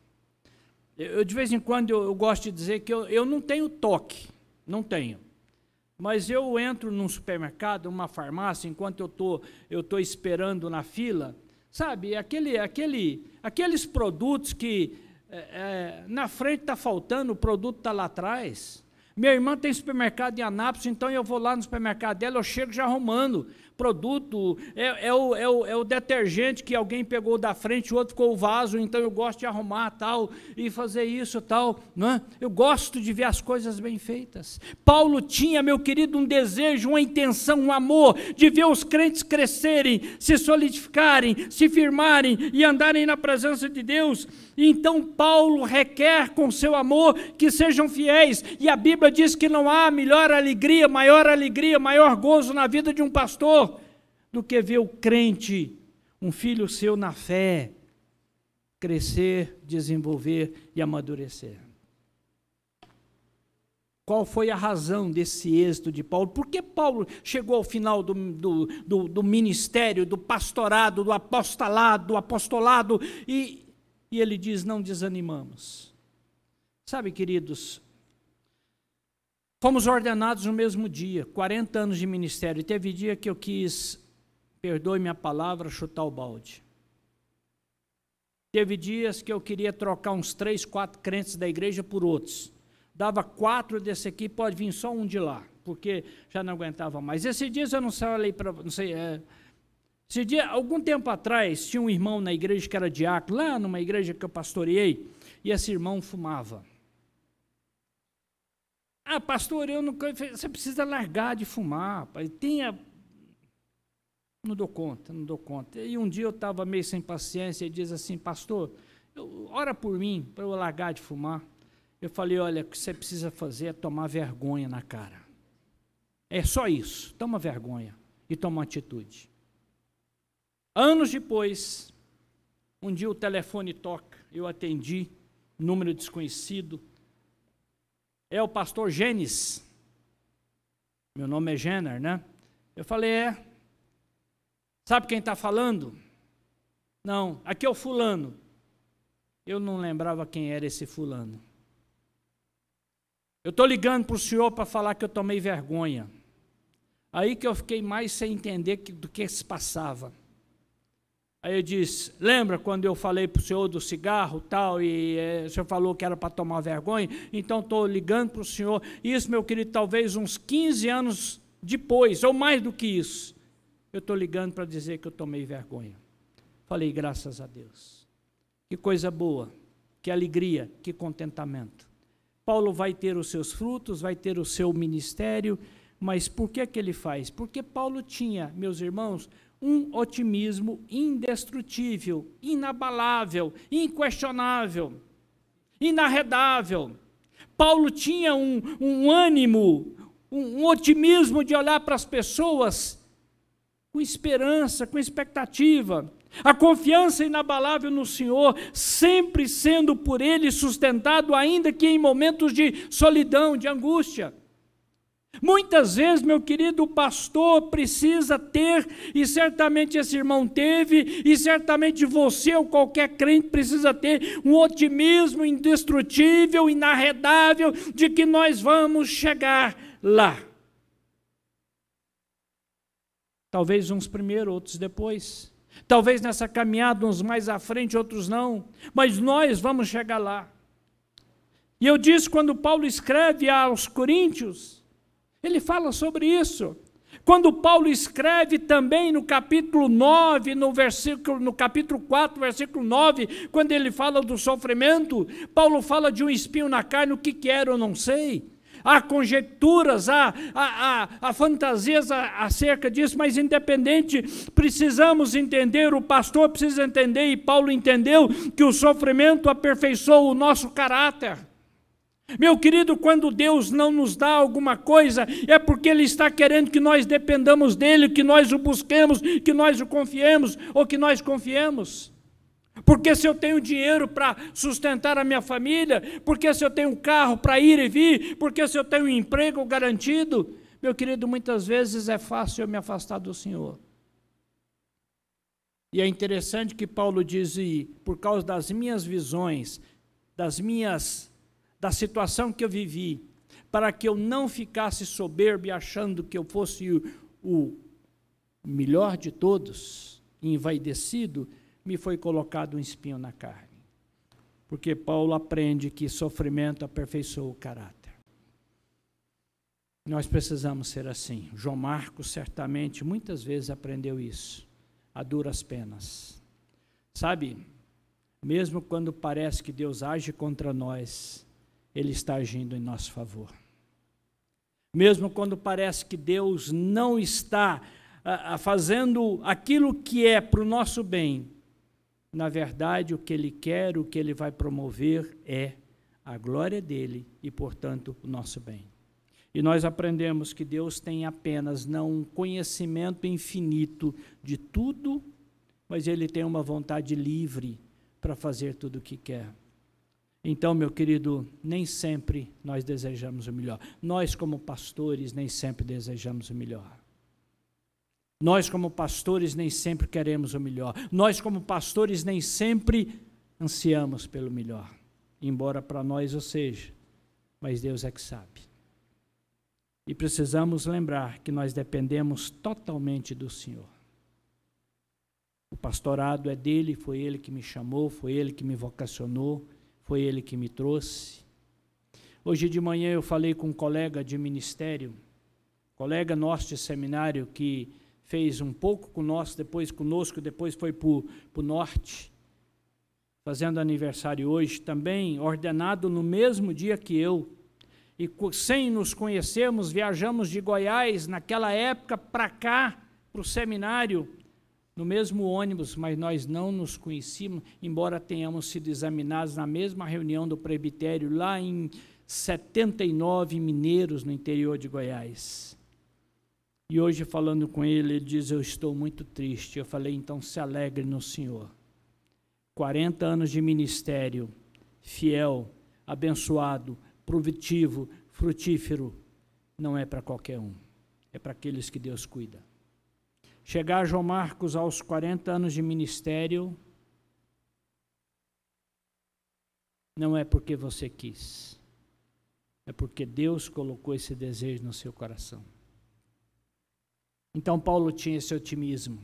Eu de vez em quando eu gosto de dizer que eu não tenho toque, não tenho. Mas eu entro num supermercado, numa farmácia, enquanto eu tô esperando na fila, sabe, aqueles produtos que na frente está faltando, o produto está lá atrás. Minha irmã tem supermercado em Anápolis, então eu vou lá no supermercado dela, eu chego já arrumando produto, é o detergente que alguém pegou da frente, o outro ficou o vaso, então eu gosto de arrumar tal, e fazer isso tal, não é? Eu gosto de ver as coisas bem feitas. Paulo tinha, meu querido, um desejo, uma intenção, um amor, de ver os crentes crescerem, se solidificarem, se firmarem e andarem na presença de Deus. E então Paulo requer com seu amor que sejam fiéis, e a Bíblia diz que não há alegria, maior gozo na vida de um pastor, do que ver o crente, um filho seu na fé, crescer, desenvolver e amadurecer. Qual foi a razão desse êxito de Paulo? Por que Paulo chegou ao final do ministério, do pastorado, do apostolado, e ele diz, não desanimamos. Sabe, queridos, fomos ordenados no mesmo dia, 40 anos de ministério, e teve dia que eu quis, perdoe-me a palavra, chutar o balde. Teve dias que eu queria trocar uns 3, 4 crentes da igreja por outros. Dava 4 desse aqui, pode vir só um de lá, porque já não aguentava mais. Esses dias eu não falei para, não sei, esse dia, algum tempo atrás, tinha um irmão na igreja que era diácono, lá numa igreja que eu pastoreei, e esse irmão fumava. Ah, pastor, você precisa largar de fumar, não dou conta. E um dia eu estava meio sem paciência, e diz assim, pastor, ora por mim, para eu largar de fumar. Eu falei, olha, o que você precisa fazer é tomar vergonha na cara. É só isso, toma vergonha e toma uma atitude. Anos depois, um dia o telefone toca, eu atendi, número desconhecido, é o pastor Gênesis, meu nome é Jenner, né? Eu falei, sabe quem está falando? Não, aqui é o fulano. Eu não lembrava quem era esse fulano. Eu estou ligando para o senhor para falar que eu tomei vergonha. Aí que eu fiquei mais sem entender do que se passava. Aí eu disse, lembra quando eu falei para o senhor do cigarro tal, e o senhor falou que era para tomar vergonha? Então estou ligando para o senhor. Isso, meu querido, talvez uns 15 anos depois, ou mais do que isso, eu estou ligando para dizer que eu tomei vergonha. Falei, graças a Deus. Que coisa boa, que alegria, que contentamento. Paulo vai ter os seus frutos, vai ter o seu ministério, mas por que ele faz? Porque Paulo tinha, meus irmãos, um otimismo indestrutível, inabalável, inquestionável, inarredável. Paulo tinha um ânimo, um otimismo de olhar para as pessoas com esperança, com expectativa. A confiança inabalável no Senhor, sempre sendo por Ele sustentado, ainda que em momentos de solidão, de angústia. Muitas vezes, meu querido, o pastor precisa ter, e certamente esse irmão teve, e certamente você ou qualquer crente precisa ter um otimismo indestrutível, inarredável, de que nós vamos chegar lá. Talvez uns primeiro, outros depois. Talvez nessa caminhada uns mais à frente, outros não. Mas nós vamos chegar lá. E eu disse, quando Paulo escreve aos Coríntios, ele fala sobre isso. Quando Paulo escreve também no capítulo 9, no capítulo 4, versículo 9, quando ele fala do sofrimento, Paulo fala de um espinho na carne, o que era eu não sei. Há conjecturas, há fantasias acerca disso, mas independente, precisamos entender, o pastor precisa entender, e Paulo entendeu que o sofrimento aperfeiçoa o nosso caráter. Meu querido, quando Deus não nos dá alguma coisa, é porque Ele está querendo que nós dependamos dEle, que nós o busquemos, que nós o confiemos, ou que nós confiemos. Porque se eu tenho dinheiro para sustentar a minha família, porque se eu tenho carro para ir e vir, porque se eu tenho um emprego garantido, meu querido, muitas vezes é fácil eu me afastar do Senhor. E é interessante que Paulo diz, por causa das minhas visões, da situação que eu vivi, para que eu não ficasse soberbo e achando que eu fosse o melhor de todos, envaidecido, me foi colocado um espinho na carne. Porque Paulo aprende que sofrimento aperfeiçoa o caráter. Nós precisamos ser assim. João Marcos certamente muitas vezes aprendeu isso, a duras penas. Sabe, mesmo quando parece que Deus age contra nós, Ele está agindo em nosso favor. Mesmo quando parece que Deus não está fazendo aquilo que é para o nosso bem, na verdade, o que Ele quer, o que Ele vai promover é a glória dEle e, portanto, o nosso bem. E nós aprendemos que Deus tem apenas não um conhecimento infinito de tudo, mas Ele tem uma vontade livre para fazer tudo o que quer. Então, meu querido, nem sempre nós desejamos o melhor. Nós, como pastores, nem sempre desejamos o melhor. Nós, como pastores, nem sempre queremos o melhor. Nós, como pastores, nem sempre ansiamos pelo melhor. Embora para nós o seja, mas Deus é que sabe. E precisamos lembrar que nós dependemos totalmente do Senhor. O pastorado é dele, foi Ele que me chamou, foi Ele que me vocacionou, foi Ele que me trouxe. Hoje de manhã eu falei com um colega de ministério, colega nosso de seminário, que fez um pouco conosco, depois foi para o norte, fazendo aniversário hoje, também ordenado no mesmo dia que eu, e sem nos conhecermos, viajamos de Goiás, naquela época, para cá, para o seminário, no mesmo ônibus, mas nós não nos conhecíamos, embora tenhamos sido examinados na mesma reunião do presbitério, lá em 79, em Mineiros, no interior de Goiás. E hoje, falando com ele, ele diz, eu estou muito triste. Eu falei, então se alegre no Senhor. 40 anos de ministério, fiel, abençoado, provitivo, frutífero, não é para qualquer um, é para aqueles que Deus cuida. Chegar João Marcos aos 40 anos de ministério, não é porque você quis, é porque Deus colocou esse desejo no seu coração. Então Paulo tinha esse otimismo,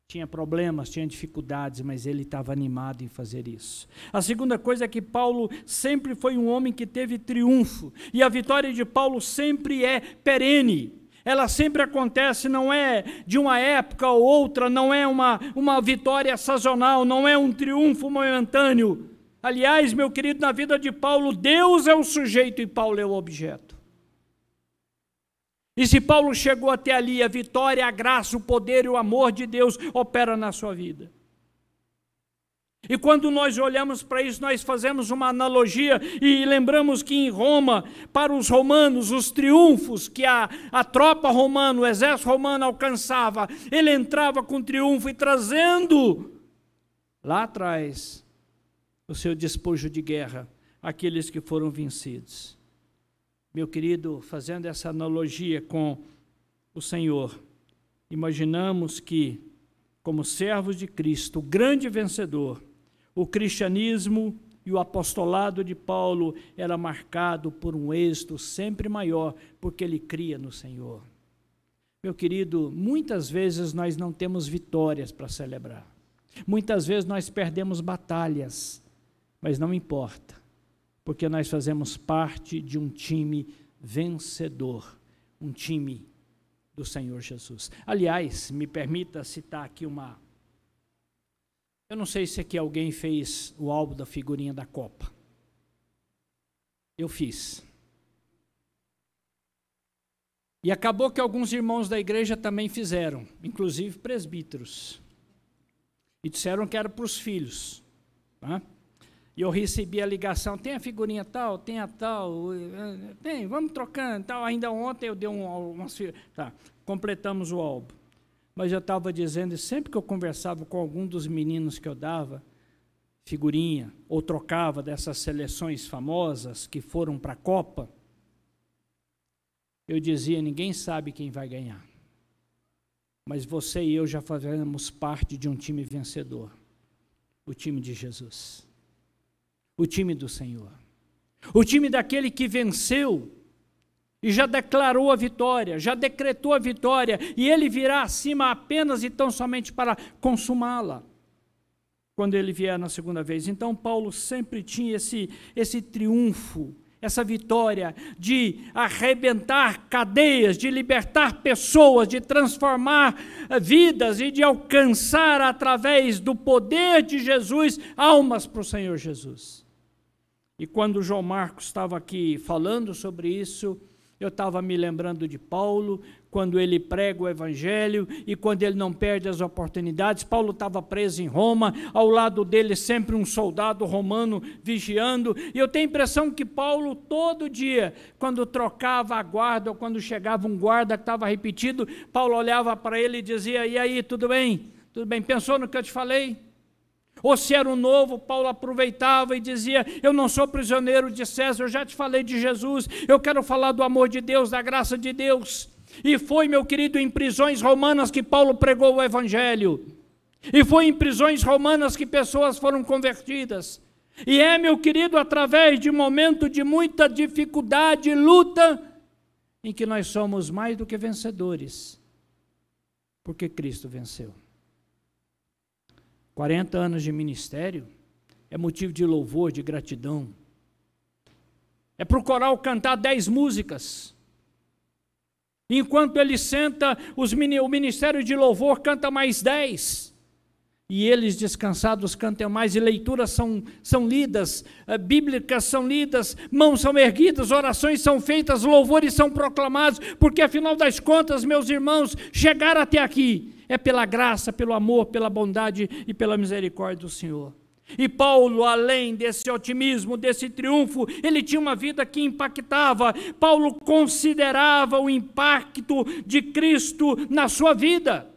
tinha problemas, tinha dificuldades, mas ele estava animado em fazer isso. A segunda coisa é que Paulo sempre foi um homem que teve triunfo, e a vitória de Paulo sempre é perene. Ela sempre acontece, não é de uma época ou outra, não é uma vitória sazonal, não é um triunfo momentâneo. Aliás, meu querido, na vida de Paulo, Deus é o sujeito e Paulo é o objeto. E se Paulo chegou até ali, a vitória, a graça, o poder e o amor de Deus opera na sua vida. E quando nós olhamos para isso, nós fazemos uma analogia e lembramos que em Roma, para os romanos, os triunfos que a tropa romana, o exército romano alcançava, ele entrava com triunfo e trazendo lá atrás o seu despojo de guerra, aqueles que foram vencidos. Meu querido, fazendo essa analogia com o Senhor, imaginamos que, como servos de Cristo, o grande vencedor, o cristianismo e o apostolado de Paulo era marcado por um êxito sempre maior, porque ele cria no Senhor. Meu querido, muitas vezes nós não temos vitórias para celebrar. Muitas vezes nós perdemos batalhas, mas não importa, porque nós fazemos parte de um time vencedor, um time do Senhor Jesus. Aliás, me permita citar aqui eu não sei se aqui alguém fez o álbum da figurinha da Copa. Eu fiz. E acabou que alguns irmãos da igreja também fizeram, inclusive presbíteros. E disseram que era para os filhos. Tá? E eu recebi a ligação, tem a figurinha tal, tem a tal, tem, vamos trocando, tal. Ainda ontem eu dei umas... Tá, completamos o álbum. Mas eu estava dizendo, e sempre que eu conversava com algum dos meninos que eu dava figurinha, ou trocava dessas seleções famosas que foram para a Copa, eu dizia, ninguém sabe quem vai ganhar. Mas você e eu já fazemos parte de um time vencedor, o time de Jesus, o time do Senhor, o time daquele que venceu e já declarou a vitória, já decretou a vitória, e ele virá acima apenas e tão somente para consumá-la, quando ele vier na segunda vez. Então Paulo sempre tinha esse triunfo, essa vitória de arrebentar cadeias, de libertar pessoas, de transformar vidas e de alcançar através do poder de Jesus almas para o Senhor Jesus. E quando o João Marcos estava aqui falando sobre isso, eu estava me lembrando de Paulo, quando ele prega o Evangelho e quando ele não perde as oportunidades. Paulo estava preso em Roma, ao lado dele sempre um soldado romano vigiando, e eu tenho a impressão que Paulo todo dia, quando trocava a guarda, ou quando chegava um guarda que estava repetido, Paulo olhava para ele e dizia, e aí, tudo bem? Tudo bem? Pensou no que eu te falei? Ou se era um novo, Paulo aproveitava e dizia, eu não sou prisioneiro de César, eu já te falei de Jesus, eu quero falar do amor de Deus, da graça de Deus. E foi, meu querido, em prisões romanas que Paulo pregou o Evangelho. E foi em prisões romanas que pessoas foram convertidas. E é, meu querido, através de um momento de muita dificuldade e luta, em que nós somos mais do que vencedores, porque Cristo venceu. 40 anos de ministério é motivo de louvor, de gratidão. É para o coral cantar 10 músicas. Enquanto ele senta, o ministério de louvor canta mais 10. E eles descansados cantam mais, e leituras são lidas, bíblicas são lidas, mãos são erguidas, orações são feitas, louvores são proclamados, porque afinal das contas, meus irmãos, chegar até aqui é pela graça, pelo amor, pela bondade e pela misericórdia do Senhor. E Paulo, além desse otimismo, desse triunfo, ele tinha uma vida que impactava. Paulo considerava o impacto de Cristo na sua vida.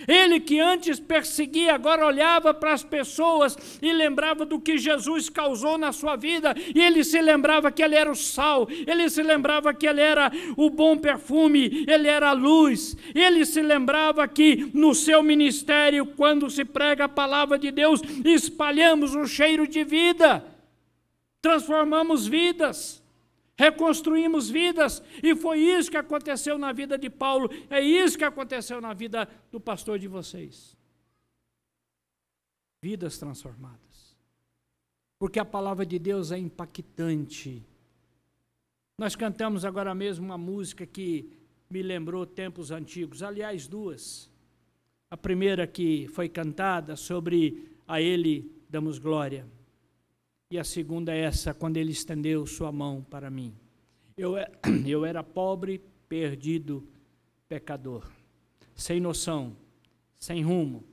Ele que antes perseguia, agora olhava para as pessoas e lembrava do que Jesus causou na sua vida, e ele se lembrava que ele era o sal, ele se lembrava que ele era o bom perfume, ele era a luz, ele se lembrava que no seu ministério, quando se prega a palavra de Deus, espalhamos um cheiro de vida, transformamos vidas, reconstruímos vidas, e foi isso que aconteceu na vida de Paulo, é isso que aconteceu na vida do pastor de vocês. Vidas transformadas. Porque a palavra de Deus é impactante. Nós cantamos agora mesmo uma música que me lembrou tempos antigos, aliás, duas. A primeira que foi cantada sobre a Ele damos glória. E a segunda é essa, quando ele estendeu sua mão para mim. Eu era pobre, perdido, pecador, sem noção, sem rumo,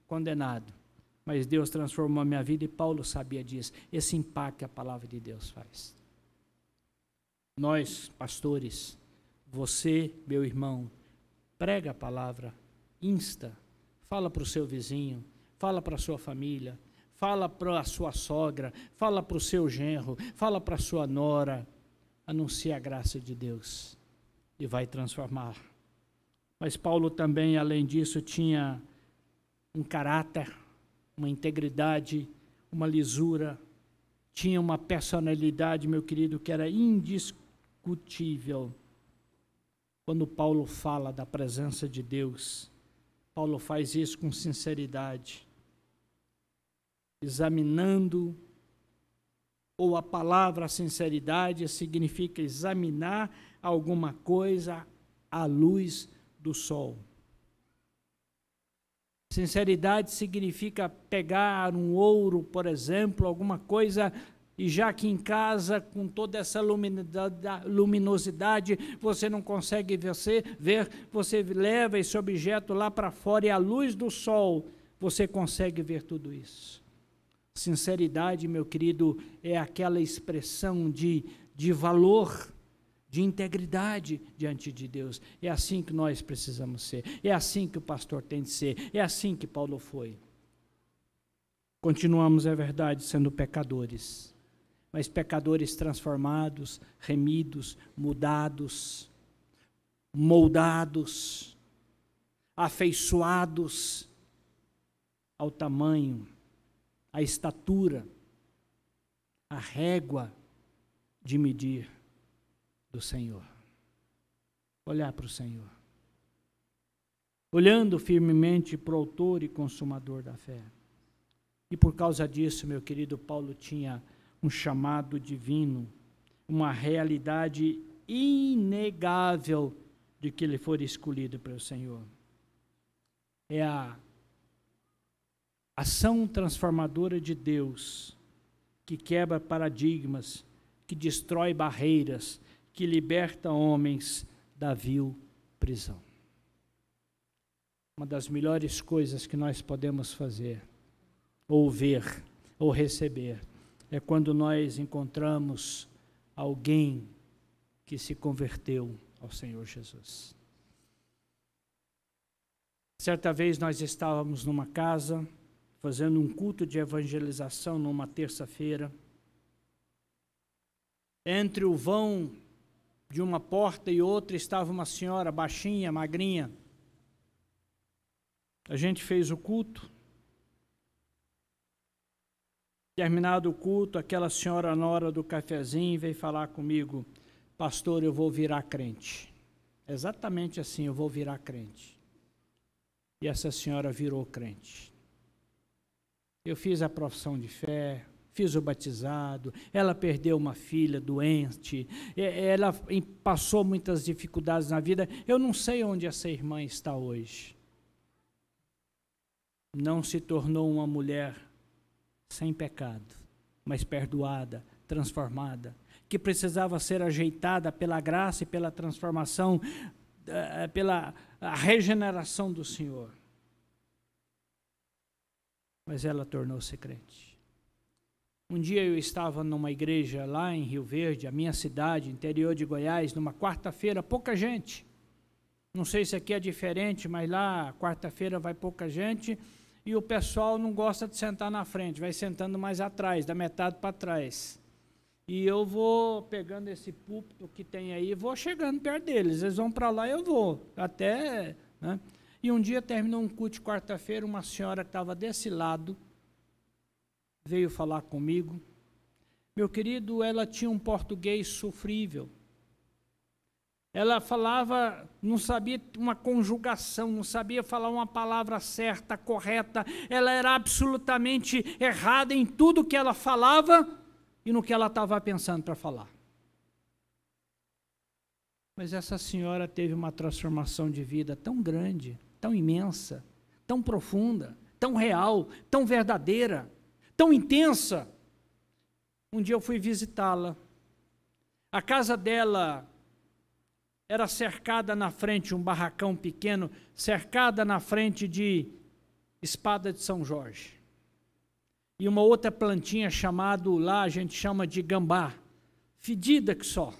condenado. Mas Deus transformou a minha vida e Paulo sabia disso. Esse impacto que a palavra de Deus faz. Nós, pastores, você, meu irmão, prega a palavra, insta, fala para o seu vizinho, fala para a sua família, fala para a sua sogra, fala para o seu genro, fala para a sua nora. anuncie a graça de Deus e vai transformar. Mas Paulo também, além disso, tinha um caráter, uma integridade, uma lisura, tinha uma personalidade, meu querido, que era indiscutível. Quando Paulo fala da presença de Deus, Paulo faz isso com sinceridade, examinando, ou a palavra sinceridade significa examinar alguma coisa à luz do sol. Sinceridade significa pegar um ouro, por exemplo, alguma coisa, e já que em casa, com toda essa luminosidade, você não consegue ver, você leva esse objeto lá para fora e à luz do sol, você consegue ver tudo isso. Sinceridade, meu querido, é aquela expressão de valor, de integridade diante de Deus. É assim que nós precisamos ser. É assim que o pastor tem de ser. É assim que Paulo foi. Continuamos, é verdade, sendo pecadores, mas pecadores transformados, remidos, mudados, moldados, afeiçoados ao tamanho, à estatura, à régua de medir do Senhor. Olhar para o Senhor. Olhando firmemente para o autor e consumador da fé. E por causa disso, meu querido, Paulo tinha um chamado divino, uma realidade inegável de que ele for escolhido pelo Senhor. É a ação transformadora de Deus que quebra paradigmas, que destrói barreiras, que liberta homens da vil prisão. Uma das melhores coisas que nós podemos fazer, ou ver, ou receber, é quando nós encontramos alguém que se converteu ao Senhor Jesus. Certa vez nós estávamos numa casa, fazendo um culto de evangelização numa terça-feira. Entre o vão de uma porta e outra estava uma senhora baixinha, magrinha. A gente fez o culto. Terminado o culto, aquela senhora, na hora do cafezinho, veio falar comigo: pastor, eu vou virar crente. Exatamente assim, eu vou virar crente. E essa senhora virou crente. Eu fiz a profissão de fé, fiz o batizado, ela perdeu uma filha doente, ela passou muitas dificuldades na vida. Eu não sei onde essa irmã está hoje. Não se tornou uma mulher sem pecado, mas perdoada, transformada, que precisava ser ajeitada pela graça e pela transformação, pela regeneração do Senhor. Mas ela tornou-se crente. Um dia eu estava numa igreja lá em Rio Verde, a minha cidade, interior de Goiás, numa quarta-feira, pouca gente. Não sei se aqui é diferente, mas lá, quarta-feira, vai pouca gente, e o pessoal não gosta de sentar na frente, vai sentando mais atrás, da metade para trás. E eu vou pegando esse púlpito que tem aí, vou chegando perto deles, eles vão para lá, eu vou, até... né? E um dia terminou um culto de quarta-feira, uma senhora que estava desse lado, veio falar comigo. Meu querido, ela tinha um português sofrível. Ela falava, não sabia uma conjugação, não sabia falar uma palavra certa, correta. Ela era absolutamente errada em tudo que ela falava e no que ela estava pensando para falar. Mas essa senhora teve uma transformação de vida tão grande, tão imensa, tão profunda, tão real, tão verdadeira, tão intensa. Um dia eu fui visitá-la. A casa dela era cercada na frente, um barracão pequeno, cercada na frente de espada de São Jorge. E uma outra plantinha chamada, lá a gente chama de gambá, fedida que só.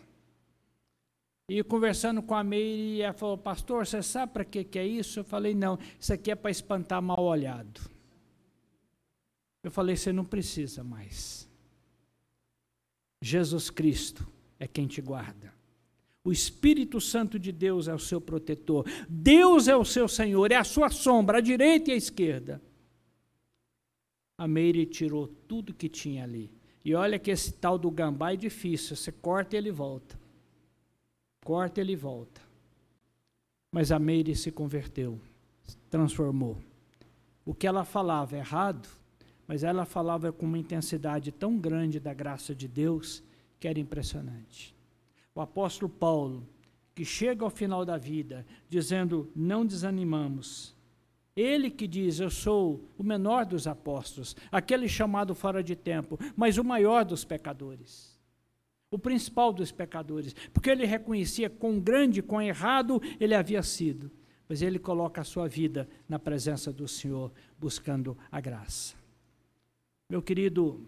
E conversando com a Meire, ela falou: pastor, você sabe para que é isso? Eu falei: não, isso aqui é para espantar mal olhado. Eu falei: você não precisa mais. Jesus Cristo é quem te guarda. O Espírito Santo de Deus é o seu protetor. Deus é o seu Senhor, é a sua sombra, à direita e à esquerda. A Meire tirou tudo que tinha ali. E olha que esse tal do gambá é difícil. Você corta e ele volta. Corta e ele volta. Mas a Meire se converteu, se transformou. O que ela falava é errado, mas ela falava com uma intensidade tão grande da graça de Deus que era impressionante. O apóstolo Paulo, que chega ao final da vida, dizendo, não desanimamos. Ele que diz, eu sou o menor dos apóstolos, aquele chamado fora de tempo, mas o maior dos pecadores. O principal dos pecadores, porque ele reconhecia quão grande, quão errado ele havia sido. Mas ele coloca a sua vida na presença do Senhor, buscando a graça. Meu querido,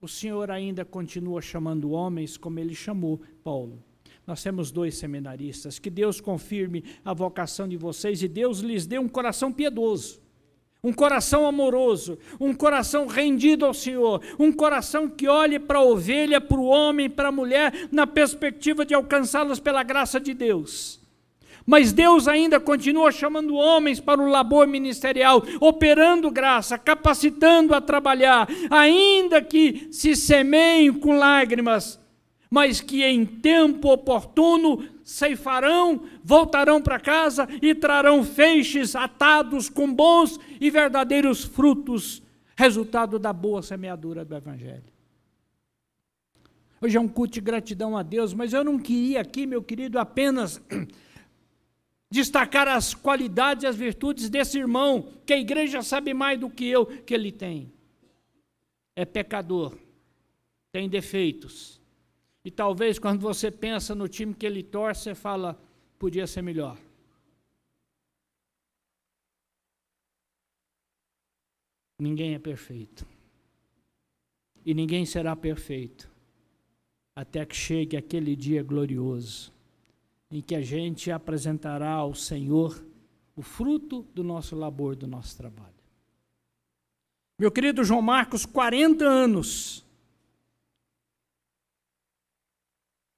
o Senhor ainda continua chamando homens como ele chamou Paulo. Nós temos 2 seminaristas, que Deus confirme a vocação de vocês e Deus lhes dê um coração piedoso, um coração amoroso, um coração rendido ao Senhor, um coração que olhe para a ovelha, para o homem, para a mulher, na perspectiva de alcançá-los pela graça de Deus. Mas Deus ainda continua chamando homens para o labor ministerial, operando graça, capacitando a trabalhar, ainda que se semeiem com lágrimas, mas que em tempo oportuno ceifarão, voltarão para casa e trarão feixes atados com bons e verdadeiros frutos, resultado da boa semeadura do Evangelho. Hoje é um culto de gratidão a Deus, mas eu não queria aqui, meu querido, apenas destacar as qualidades e as virtudes desse irmão, que a igreja sabe mais do que eu que ele tem. É pecador, tem defeitos. E talvez quando você pensa no time que ele torce, você fala, podia ser melhor. Ninguém é perfeito. E ninguém será perfeito, até que chegue aquele dia glorioso, em que a gente apresentará ao Senhor o fruto do nosso labor, do nosso trabalho. Meu querido João Marcos, 40 anos.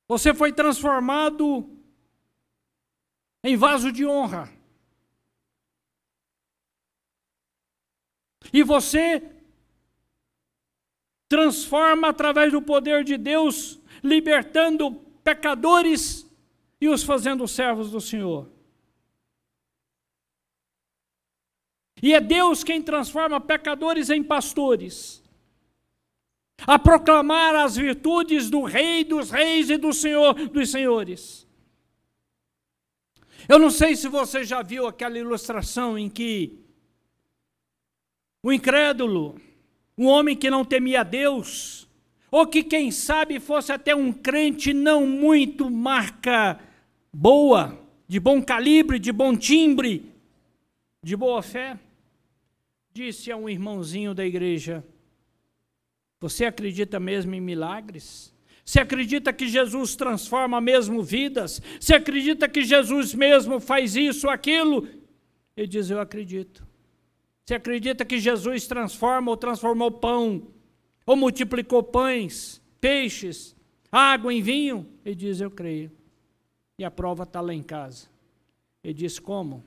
Você foi transformado em vaso de honra. E você transforma através do poder de Deus, libertando pecadores e os fazendo servos do Senhor. E é Deus quem transforma pecadores em pastores, a proclamar as virtudes do Rei dos Reis e do Senhor dos Senhores. Eu não sei se você já viu aquela ilustração em que o incrédulo, um homem que não temia Deus, ou que quem sabe fosse até um crente não muito marca boa, de bom calibre, de bom timbre, de boa fé, disse a um irmãozinho da igreja, você acredita mesmo em milagres? Você acredita que Jesus transforma mesmo vidas? Você acredita que Jesus mesmo faz isso, aquilo? Ele diz, eu acredito. Você acredita que Jesus transforma ou transformou pão? Ou multiplicou pães, peixes, água em vinho? Ele diz, eu creio. E a prova está lá em casa. Ele diz, como?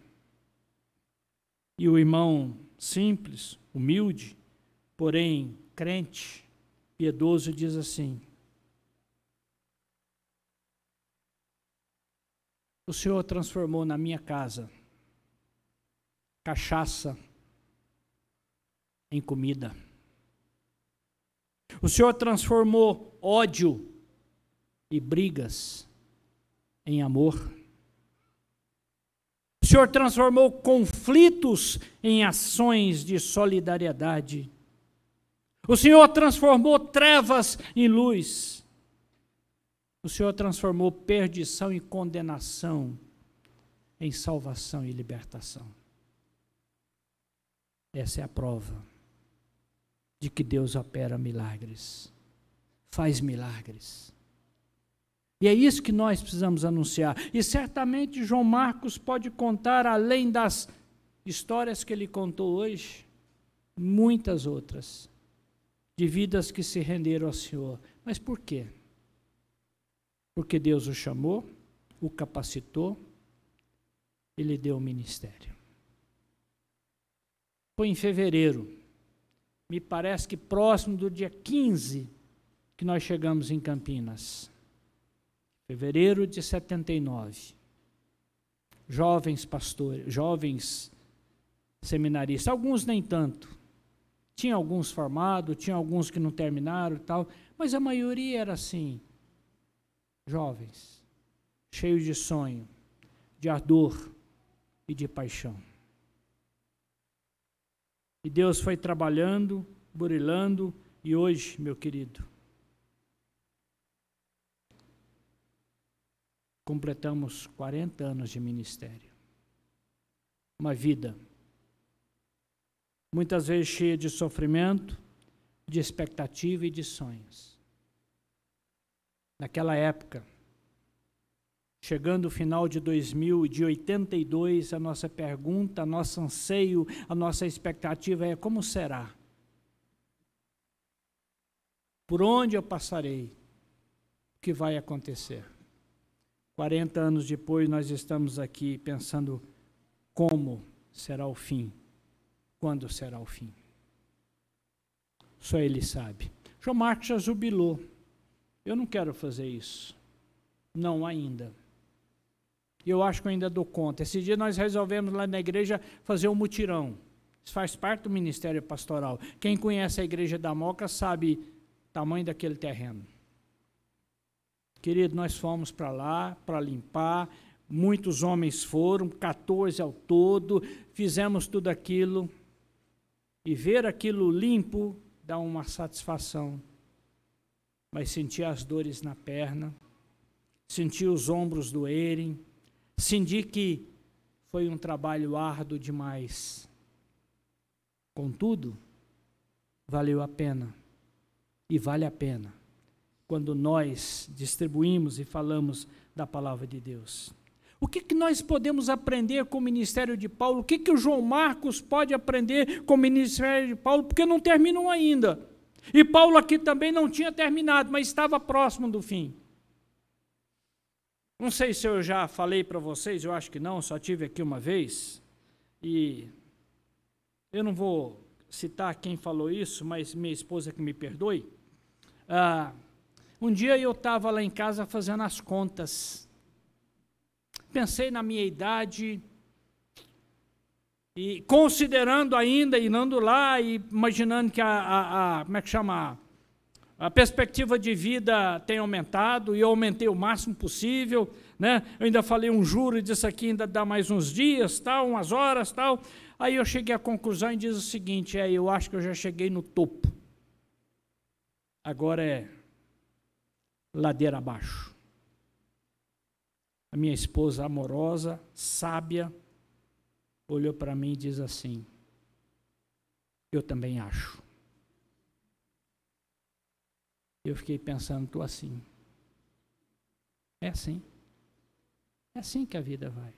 E o irmão simples, humilde, porém crente, piedoso, diz assim, o Senhor transformou na minha casa cachaça em comida. O Senhor transformou ódio e brigas em amor. O Senhor transformou conflitos em ações de solidariedade. O Senhor transformou trevas em luz. O Senhor transformou perdição e condenação em salvação e libertação. Essa é a prova de que Deus opera milagres, faz milagres. E é isso que nós precisamos anunciar. E certamente João Marcos pode contar, além das histórias que ele contou hoje, muitas outras, de vidas que se renderam ao Senhor. Mas por quê? Porque Deus o chamou, o capacitou e lhe deu o ministério. Foi em fevereiro, me parece que próximo do dia 15, que nós chegamos em Campinas. Fevereiro de 79. Jovens pastores, jovens seminaristas, alguns nem tanto. Tinha alguns formados, tinha alguns que não terminaram e tal, mas a maioria era assim, jovens, cheios de sonho, de ardor e de paixão. E Deus foi trabalhando, burilando, e hoje, meu querido, completamos 40 anos de ministério. Uma vida, muitas vezes cheia de sofrimento, de expectativa e de sonhos. Naquela época, chegando o final de 82, a nossa pergunta, a nosso anseio, a nossa expectativa é: como será? Por onde eu passarei? O que vai acontecer? 40 anos depois, nós estamos aqui pensando como será o fim, quando será o fim. Só Ele sabe. João Marcos já jubilou. Eu não quero fazer isso. Não ainda. Eu acho que eu ainda dou conta. Esse dia nós resolvemos lá na igreja fazer um mutirão. Isso faz parte do ministério pastoral. Quem conhece a igreja da Moca sabe o tamanho daquele terreno. Querido, nós fomos para lá para limpar, muitos homens foram, 14 ao todo, fizemos tudo aquilo, e ver aquilo limpo dá uma satisfação. Mas sentir as dores na perna, sentir os ombros doerem, sentir que foi um trabalho árduo demais. Contudo, valeu a pena, e vale a pena, quando nós distribuímos e falamos da palavra de Deus. O que nós podemos aprender com o ministério de Paulo? O que o João Marcos pode aprender com o ministério de Paulo? Porque não terminam ainda. E Paulo aqui também não tinha terminado, mas estava próximo do fim. Não sei se eu já falei para vocês, eu acho que não, só tive aqui uma vez. E eu não vou citar quem falou isso, mas minha esposa que me perdoe. Um dia eu estava lá em casa fazendo as contas. Pensei na minha idade e considerando ainda, indo lá e imaginando que como é que chama? A perspectiva de vida tem aumentado e eu aumentei o máximo possível, né? Eu ainda falei um juro e disse aqui ainda dá mais uns dias, tal, umas horas, tal. Aí eu cheguei à conclusão e diz o seguinte: eu acho que eu já cheguei no topo. Agora é ladeira abaixo. A minha esposa amorosa, sábia, olhou para mim e diz assim: eu também acho. Eu fiquei pensando, estou assim. É assim. É assim que a vida vai.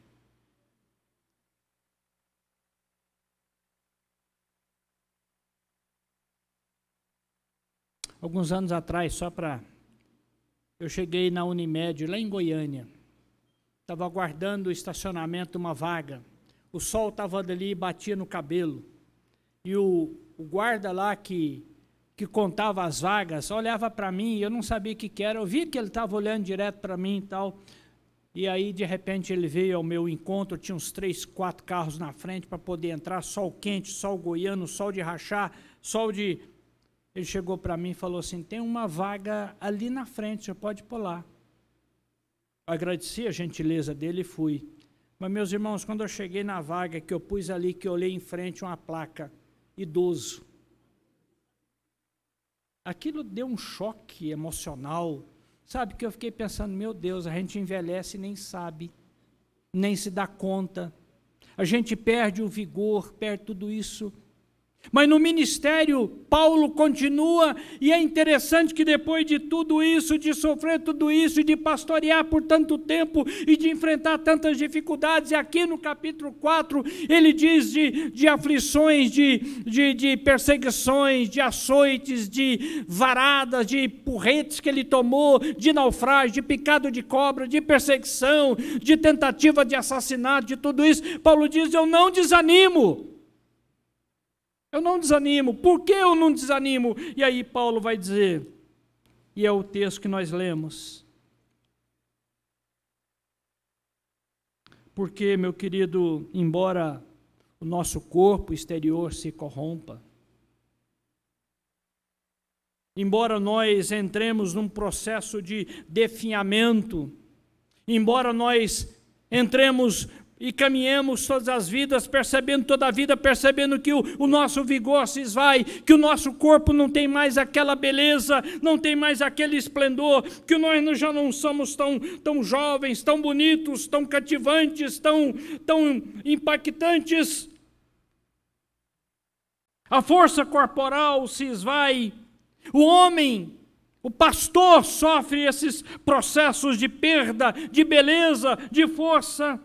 Alguns anos atrás, eu cheguei na Unimed, lá em Goiânia. Estava aguardando o estacionamento, uma vaga. O sol estava ali e batia no cabelo. E o guarda lá que contava as vagas, olhava para mim, eu não sabia o que era. Eu vi que ele estava olhando direto para mim e tal. E aí, de repente, ele veio ao meu encontro, tinha uns 3, 4 carros na frente para poder entrar, sol quente, sol goiano, sol de rachar, sol de... Ele chegou para mim e falou assim: tem uma vaga ali na frente, você pode pular. Agradeci a gentileza dele e fui. Mas, meus irmãos, quando eu cheguei na vaga, que eu pus ali, que eu olhei em frente uma placa, idoso. Aquilo deu um choque emocional, sabe, que eu fiquei pensando, meu Deus, a gente envelhece e nem sabe, nem se dá conta. A gente perde o vigor, perde tudo isso. Mas no ministério, Paulo continua, e é interessante que depois de tudo isso, de sofrer tudo isso, de pastorear por tanto tempo, e de enfrentar tantas dificuldades, e aqui no capítulo 4, ele diz de aflições, de perseguições, de açoites, de varadas, de porretes que ele tomou, de naufrágio, de picado de cobra, de perseguição, de tentativa de assassinato, de tudo isso. Paulo diz, eu não desanimo. Eu não desanimo. Por que eu não desanimo? E aí Paulo vai dizer, e é o texto que nós lemos. Porque, meu querido, embora o nosso corpo exterior se corrompa, embora nós entremos num processo de definhamento, embora nós entremos e caminhemos todas as vidas, percebendo toda a vida, percebendo que o nosso vigor se esvai, que o nosso corpo não tem mais aquela beleza, não tem mais aquele esplendor, que nós já não somos tão jovens, tão bonitos, tão cativantes, tão impactantes. A força corporal se esvai, o homem, o pastor sofre esses processos de perda, de beleza, de força.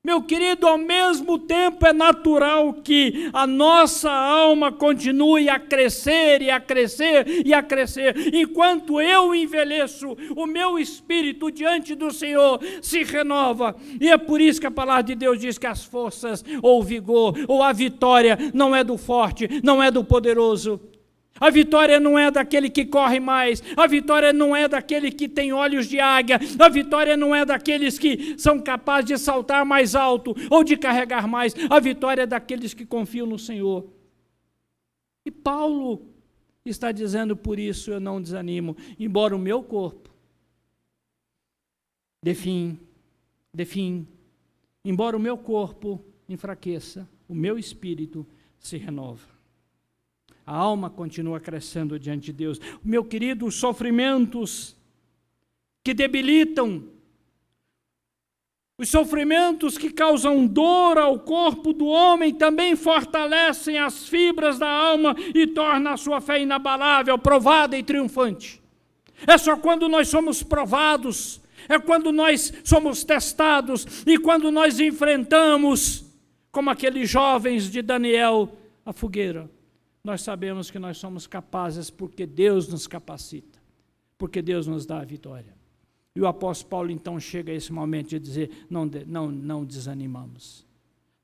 Meu querido, ao mesmo tempo é natural que a nossa alma continue a crescer e a crescer e a crescer. Enquanto eu envelheço, o meu espírito diante do Senhor se renova. E é por isso que a palavra de Deus diz que as forças, ou o vigor, ou a vitória não é do forte, não é do poderoso. A vitória não é daquele que corre mais, a vitória não é daquele que tem olhos de águia, a vitória não é daqueles que são capazes de saltar mais alto ou de carregar mais, a vitória é daqueles que confiam no Senhor. E Paulo está dizendo, por isso eu não desanimo, embora o meu corpo definhe, embora o meu corpo enfraqueça, o meu espírito se renova. A alma continua crescendo diante de Deus. Meu querido, os sofrimentos que debilitam, os sofrimentos que causam dor ao corpo do homem também fortalecem as fibras da alma e tornam a sua fé inabalável, provada e triunfante. É só quando nós somos provados, é quando nós somos testados e quando nós enfrentamos, como aqueles jovens de Daniel, a fogueira. Nós sabemos que nós somos capazes porque Deus nos capacita, porque Deus nos dá a vitória. E o apóstolo Paulo então chega a esse momento de dizer, não desanimamos,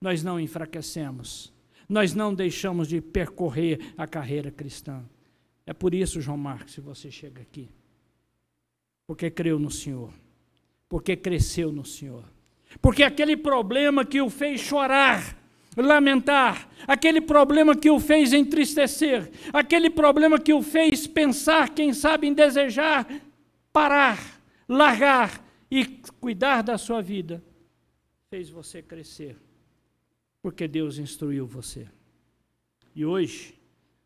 nós não enfraquecemos, nós não deixamos de percorrer a carreira cristã. É por isso, João Marcos, se você chega aqui, porque creu no Senhor, porque cresceu no Senhor, porque aquele problema que o fez chorar, lamentar, aquele problema que o fez entristecer, aquele problema que o fez pensar, quem sabe, em desejar, parar, largar e cuidar da sua vida, fez você crescer, porque Deus instruiu você. E hoje,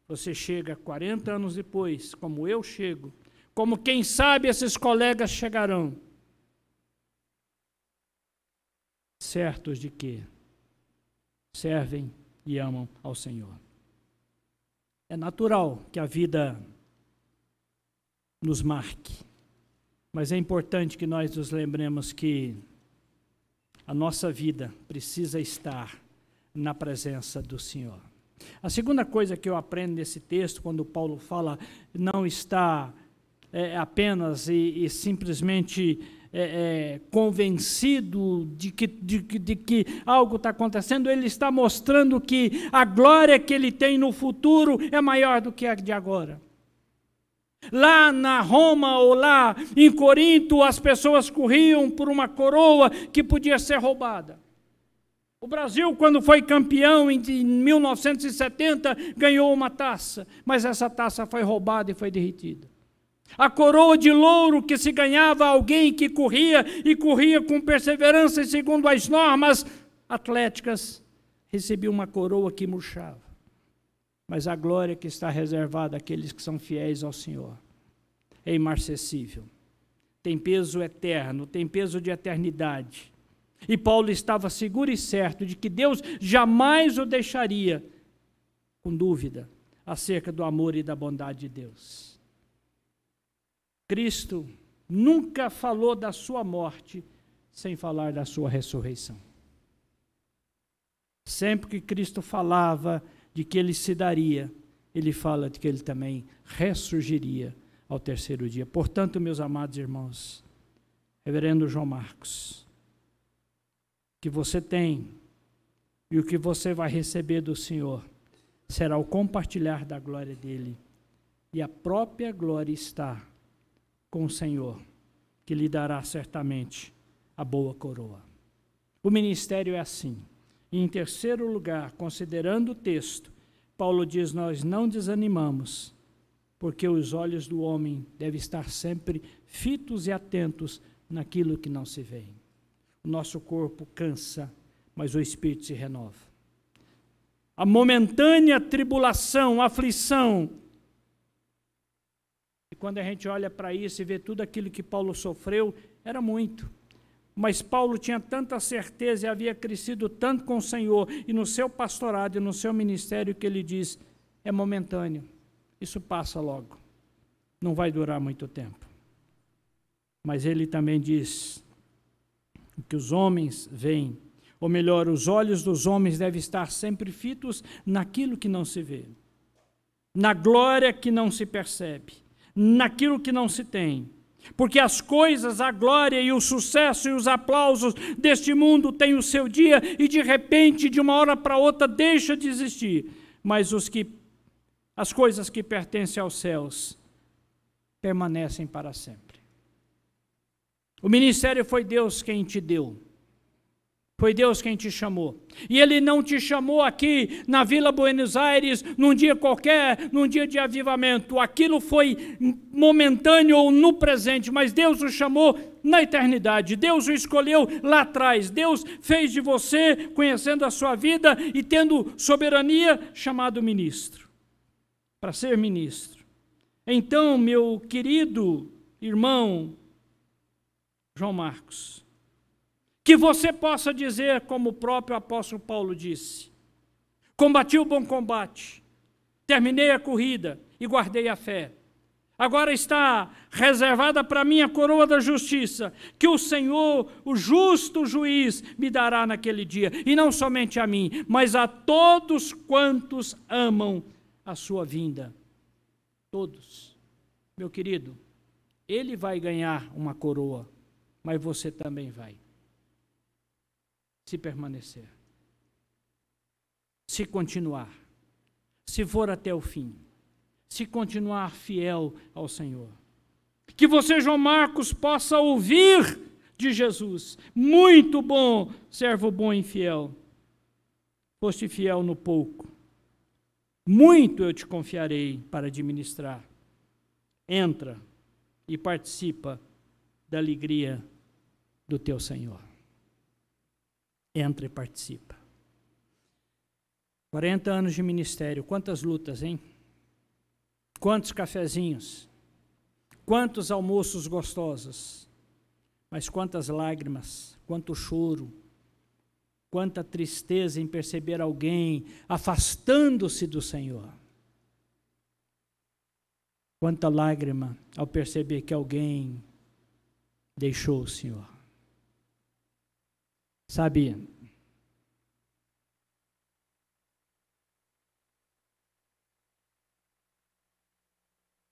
você chega 40 anos depois, como eu chego, como quem sabe esses colegas chegarão, certos de que servem e amam ao Senhor. É natural que a vida nos marque, mas é importante que nós nos lembremos que a nossa vida precisa estar na presença do Senhor. A segunda coisa que eu aprendo nesse texto, quando Paulo fala, não está apenas e simplesmente convencido de que algo está acontecendo, ele está mostrando que a glória que ele tem no futuro é maior do que a de agora. Lá na Roma ou lá em Corinto, as pessoas corriam por uma coroa que podia ser roubada. O Brasil, quando foi campeão em 1970, ganhou uma taça, mas essa taça foi roubada e foi derretida. A coroa de louro que se ganhava alguém que corria e corria com perseverança e segundo as normas atléticas, recebia uma coroa que murchava. Mas a glória que está reservada àqueles que são fiéis ao Senhor é imarcessível. Tem peso eterno, tem peso de eternidade. E Paulo estava seguro e certo de que Deus jamais o deixaria com dúvida acerca do amor e da bondade de Deus. Cristo nunca falou da sua morte sem falar da sua ressurreição. Sempre que Cristo falava de que ele se daria, ele fala de que ele também ressurgiria ao terceiro dia. Portanto, meus amados irmãos, reverendo João Marcos, o que você tem e o que você vai receber do Senhor será o compartilhar da glória dele. E a própria glória está com o Senhor, que lhe dará certamente a boa coroa. O ministério é assim. E em terceiro lugar, considerando o texto, Paulo diz: nós não desanimamos, porque os olhos do homem devem estar sempre fitos e atentos naquilo que não se vê. O nosso corpo cansa, mas o espírito se renova. A momentânea tribulação, aflição, e quando a gente olha para isso e vê tudo aquilo que Paulo sofreu, era muito. Mas Paulo tinha tanta certeza e havia crescido tanto com o Senhor e no seu pastorado e no seu ministério que ele diz: é momentâneo, isso passa logo, não vai durar muito tempo. Mas ele também diz que os homens veem, ou melhor, os olhos dos homens devem estar sempre fitos naquilo que não se vê, na glória que não se percebe, naquilo que não se tem. Porque as coisas, a glória e o sucesso e os aplausos deste mundo têm o seu dia e de repente, de uma hora para outra, deixa de existir. Mas as coisas que pertencem aos céus permanecem para sempre. O ministério foi Deus quem te deu. Foi Deus quem te chamou. E Ele não te chamou aqui na Vila Buenos Aires, num dia qualquer, num dia de avivamento. Aquilo foi momentâneo ou no presente, mas Deus o chamou na eternidade. Deus o escolheu lá atrás. Deus fez de você, conhecendo a sua vida e tendo soberania, chamado ministro, para ser ministro. Então, meu querido irmão João Marcos, que você possa dizer, como o próprio apóstolo Paulo disse: combati o bom combate, terminei a corrida e guardei a fé. Agora está reservada para mim a coroa da justiça, que o Senhor, o justo juiz, me dará naquele dia. E não somente a mim, mas a todos quantos amam a sua vinda. Todos. Meu querido, ele vai ganhar uma coroa, mas você também vai. Se permanecer, se continuar, se for até o fim, se continuar fiel ao Senhor. Que você, João Marcos, possa ouvir de Jesus: muito bom, servo bom e fiel. Foste fiel no pouco, muito eu te confiarei para administrar. Entra e participa da alegria do teu Senhor. Entra e participa. 40 anos de ministério, quantas lutas, hein? Quantos cafezinhos, quantos almoços gostosos, mas quantas lágrimas, quanto choro, quanta tristeza em perceber alguém afastando-se do Senhor. Quanta lágrima ao perceber que alguém deixou o Senhor. Sabe,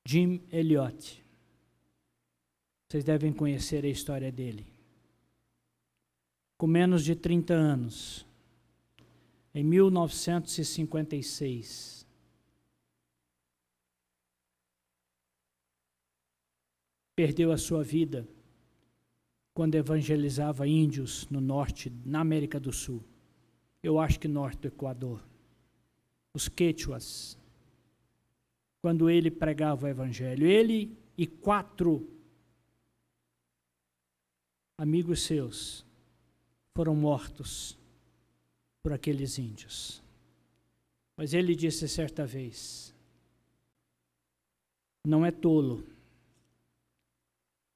Jim Elliot, vocês devem conhecer a história dele. Com menos de 30 anos, em 1956, perdeu a sua vida quando evangelizava índios no norte, na América do Sul. Eu acho que norte do Equador. Os quechuas. Quando ele pregava o evangelho. Ele e 4 amigos seus foram mortos por aqueles índios. Mas ele disse certa vez: não é tolo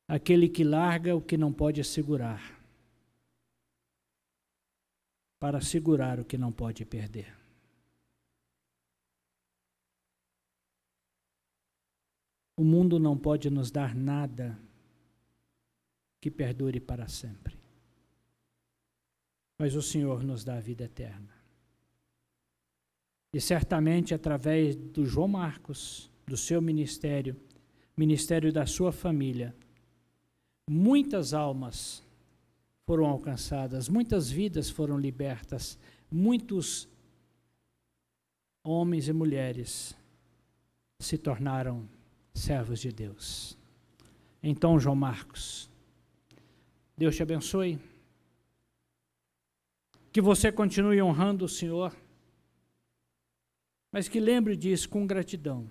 aquele que larga o que não pode segurar, para segurar o que não pode perder. O mundo não pode nos dar nada que perdure para sempre. Mas o Senhor nos dá a vida eterna. E certamente através do João Marcos, do seu ministério, ministério da sua família, muitas almas foram alcançadas, muitas vidas foram libertas, muitos homens e mulheres se tornaram servos de Deus. Então, João Marcos, Deus te abençoe, que você continue honrando o Senhor, mas que lembre disso com gratidão,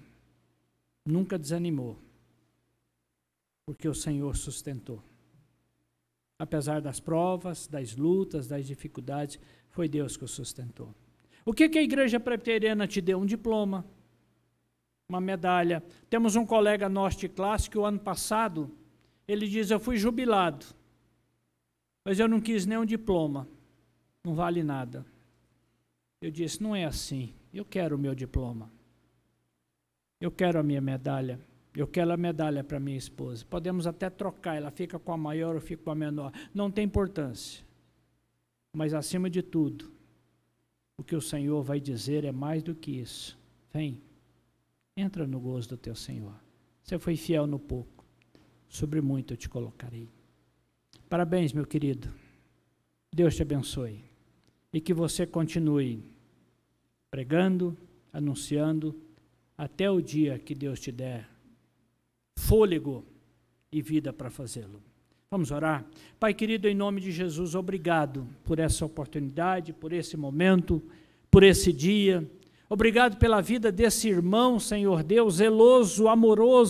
nunca desanimou, porque o Senhor sustentou. Apesar das provas, das lutas, das dificuldades, foi Deus que o sustentou. O que a igreja presbiteriana te deu? Um diploma, uma medalha. Temos um colega nosso de classe que o ano passado, ele diz, eu fui jubilado, mas eu não quis nem um diploma, não vale nada. Eu disse, não é assim, eu quero o meu diploma, eu quero a minha medalha. Eu quero a medalha para minha esposa. Podemos até trocar, ela fica com a maior, eu fico com a menor. Não tem importância. Mas, acima de tudo, o que o Senhor vai dizer é mais do que isso. Vem, entra no gozo do teu Senhor. Você foi fiel no pouco, sobre muito eu te colocarei. Parabéns, meu querido. Deus te abençoe. E que você continue pregando, anunciando, até o dia que Deus te der fôlego e vida para fazê-lo. Vamos orar? Pai querido, em nome de Jesus, obrigado por essa oportunidade, por esse momento, por esse dia. Obrigado pela vida desse irmão, Senhor Deus, zeloso, amoroso,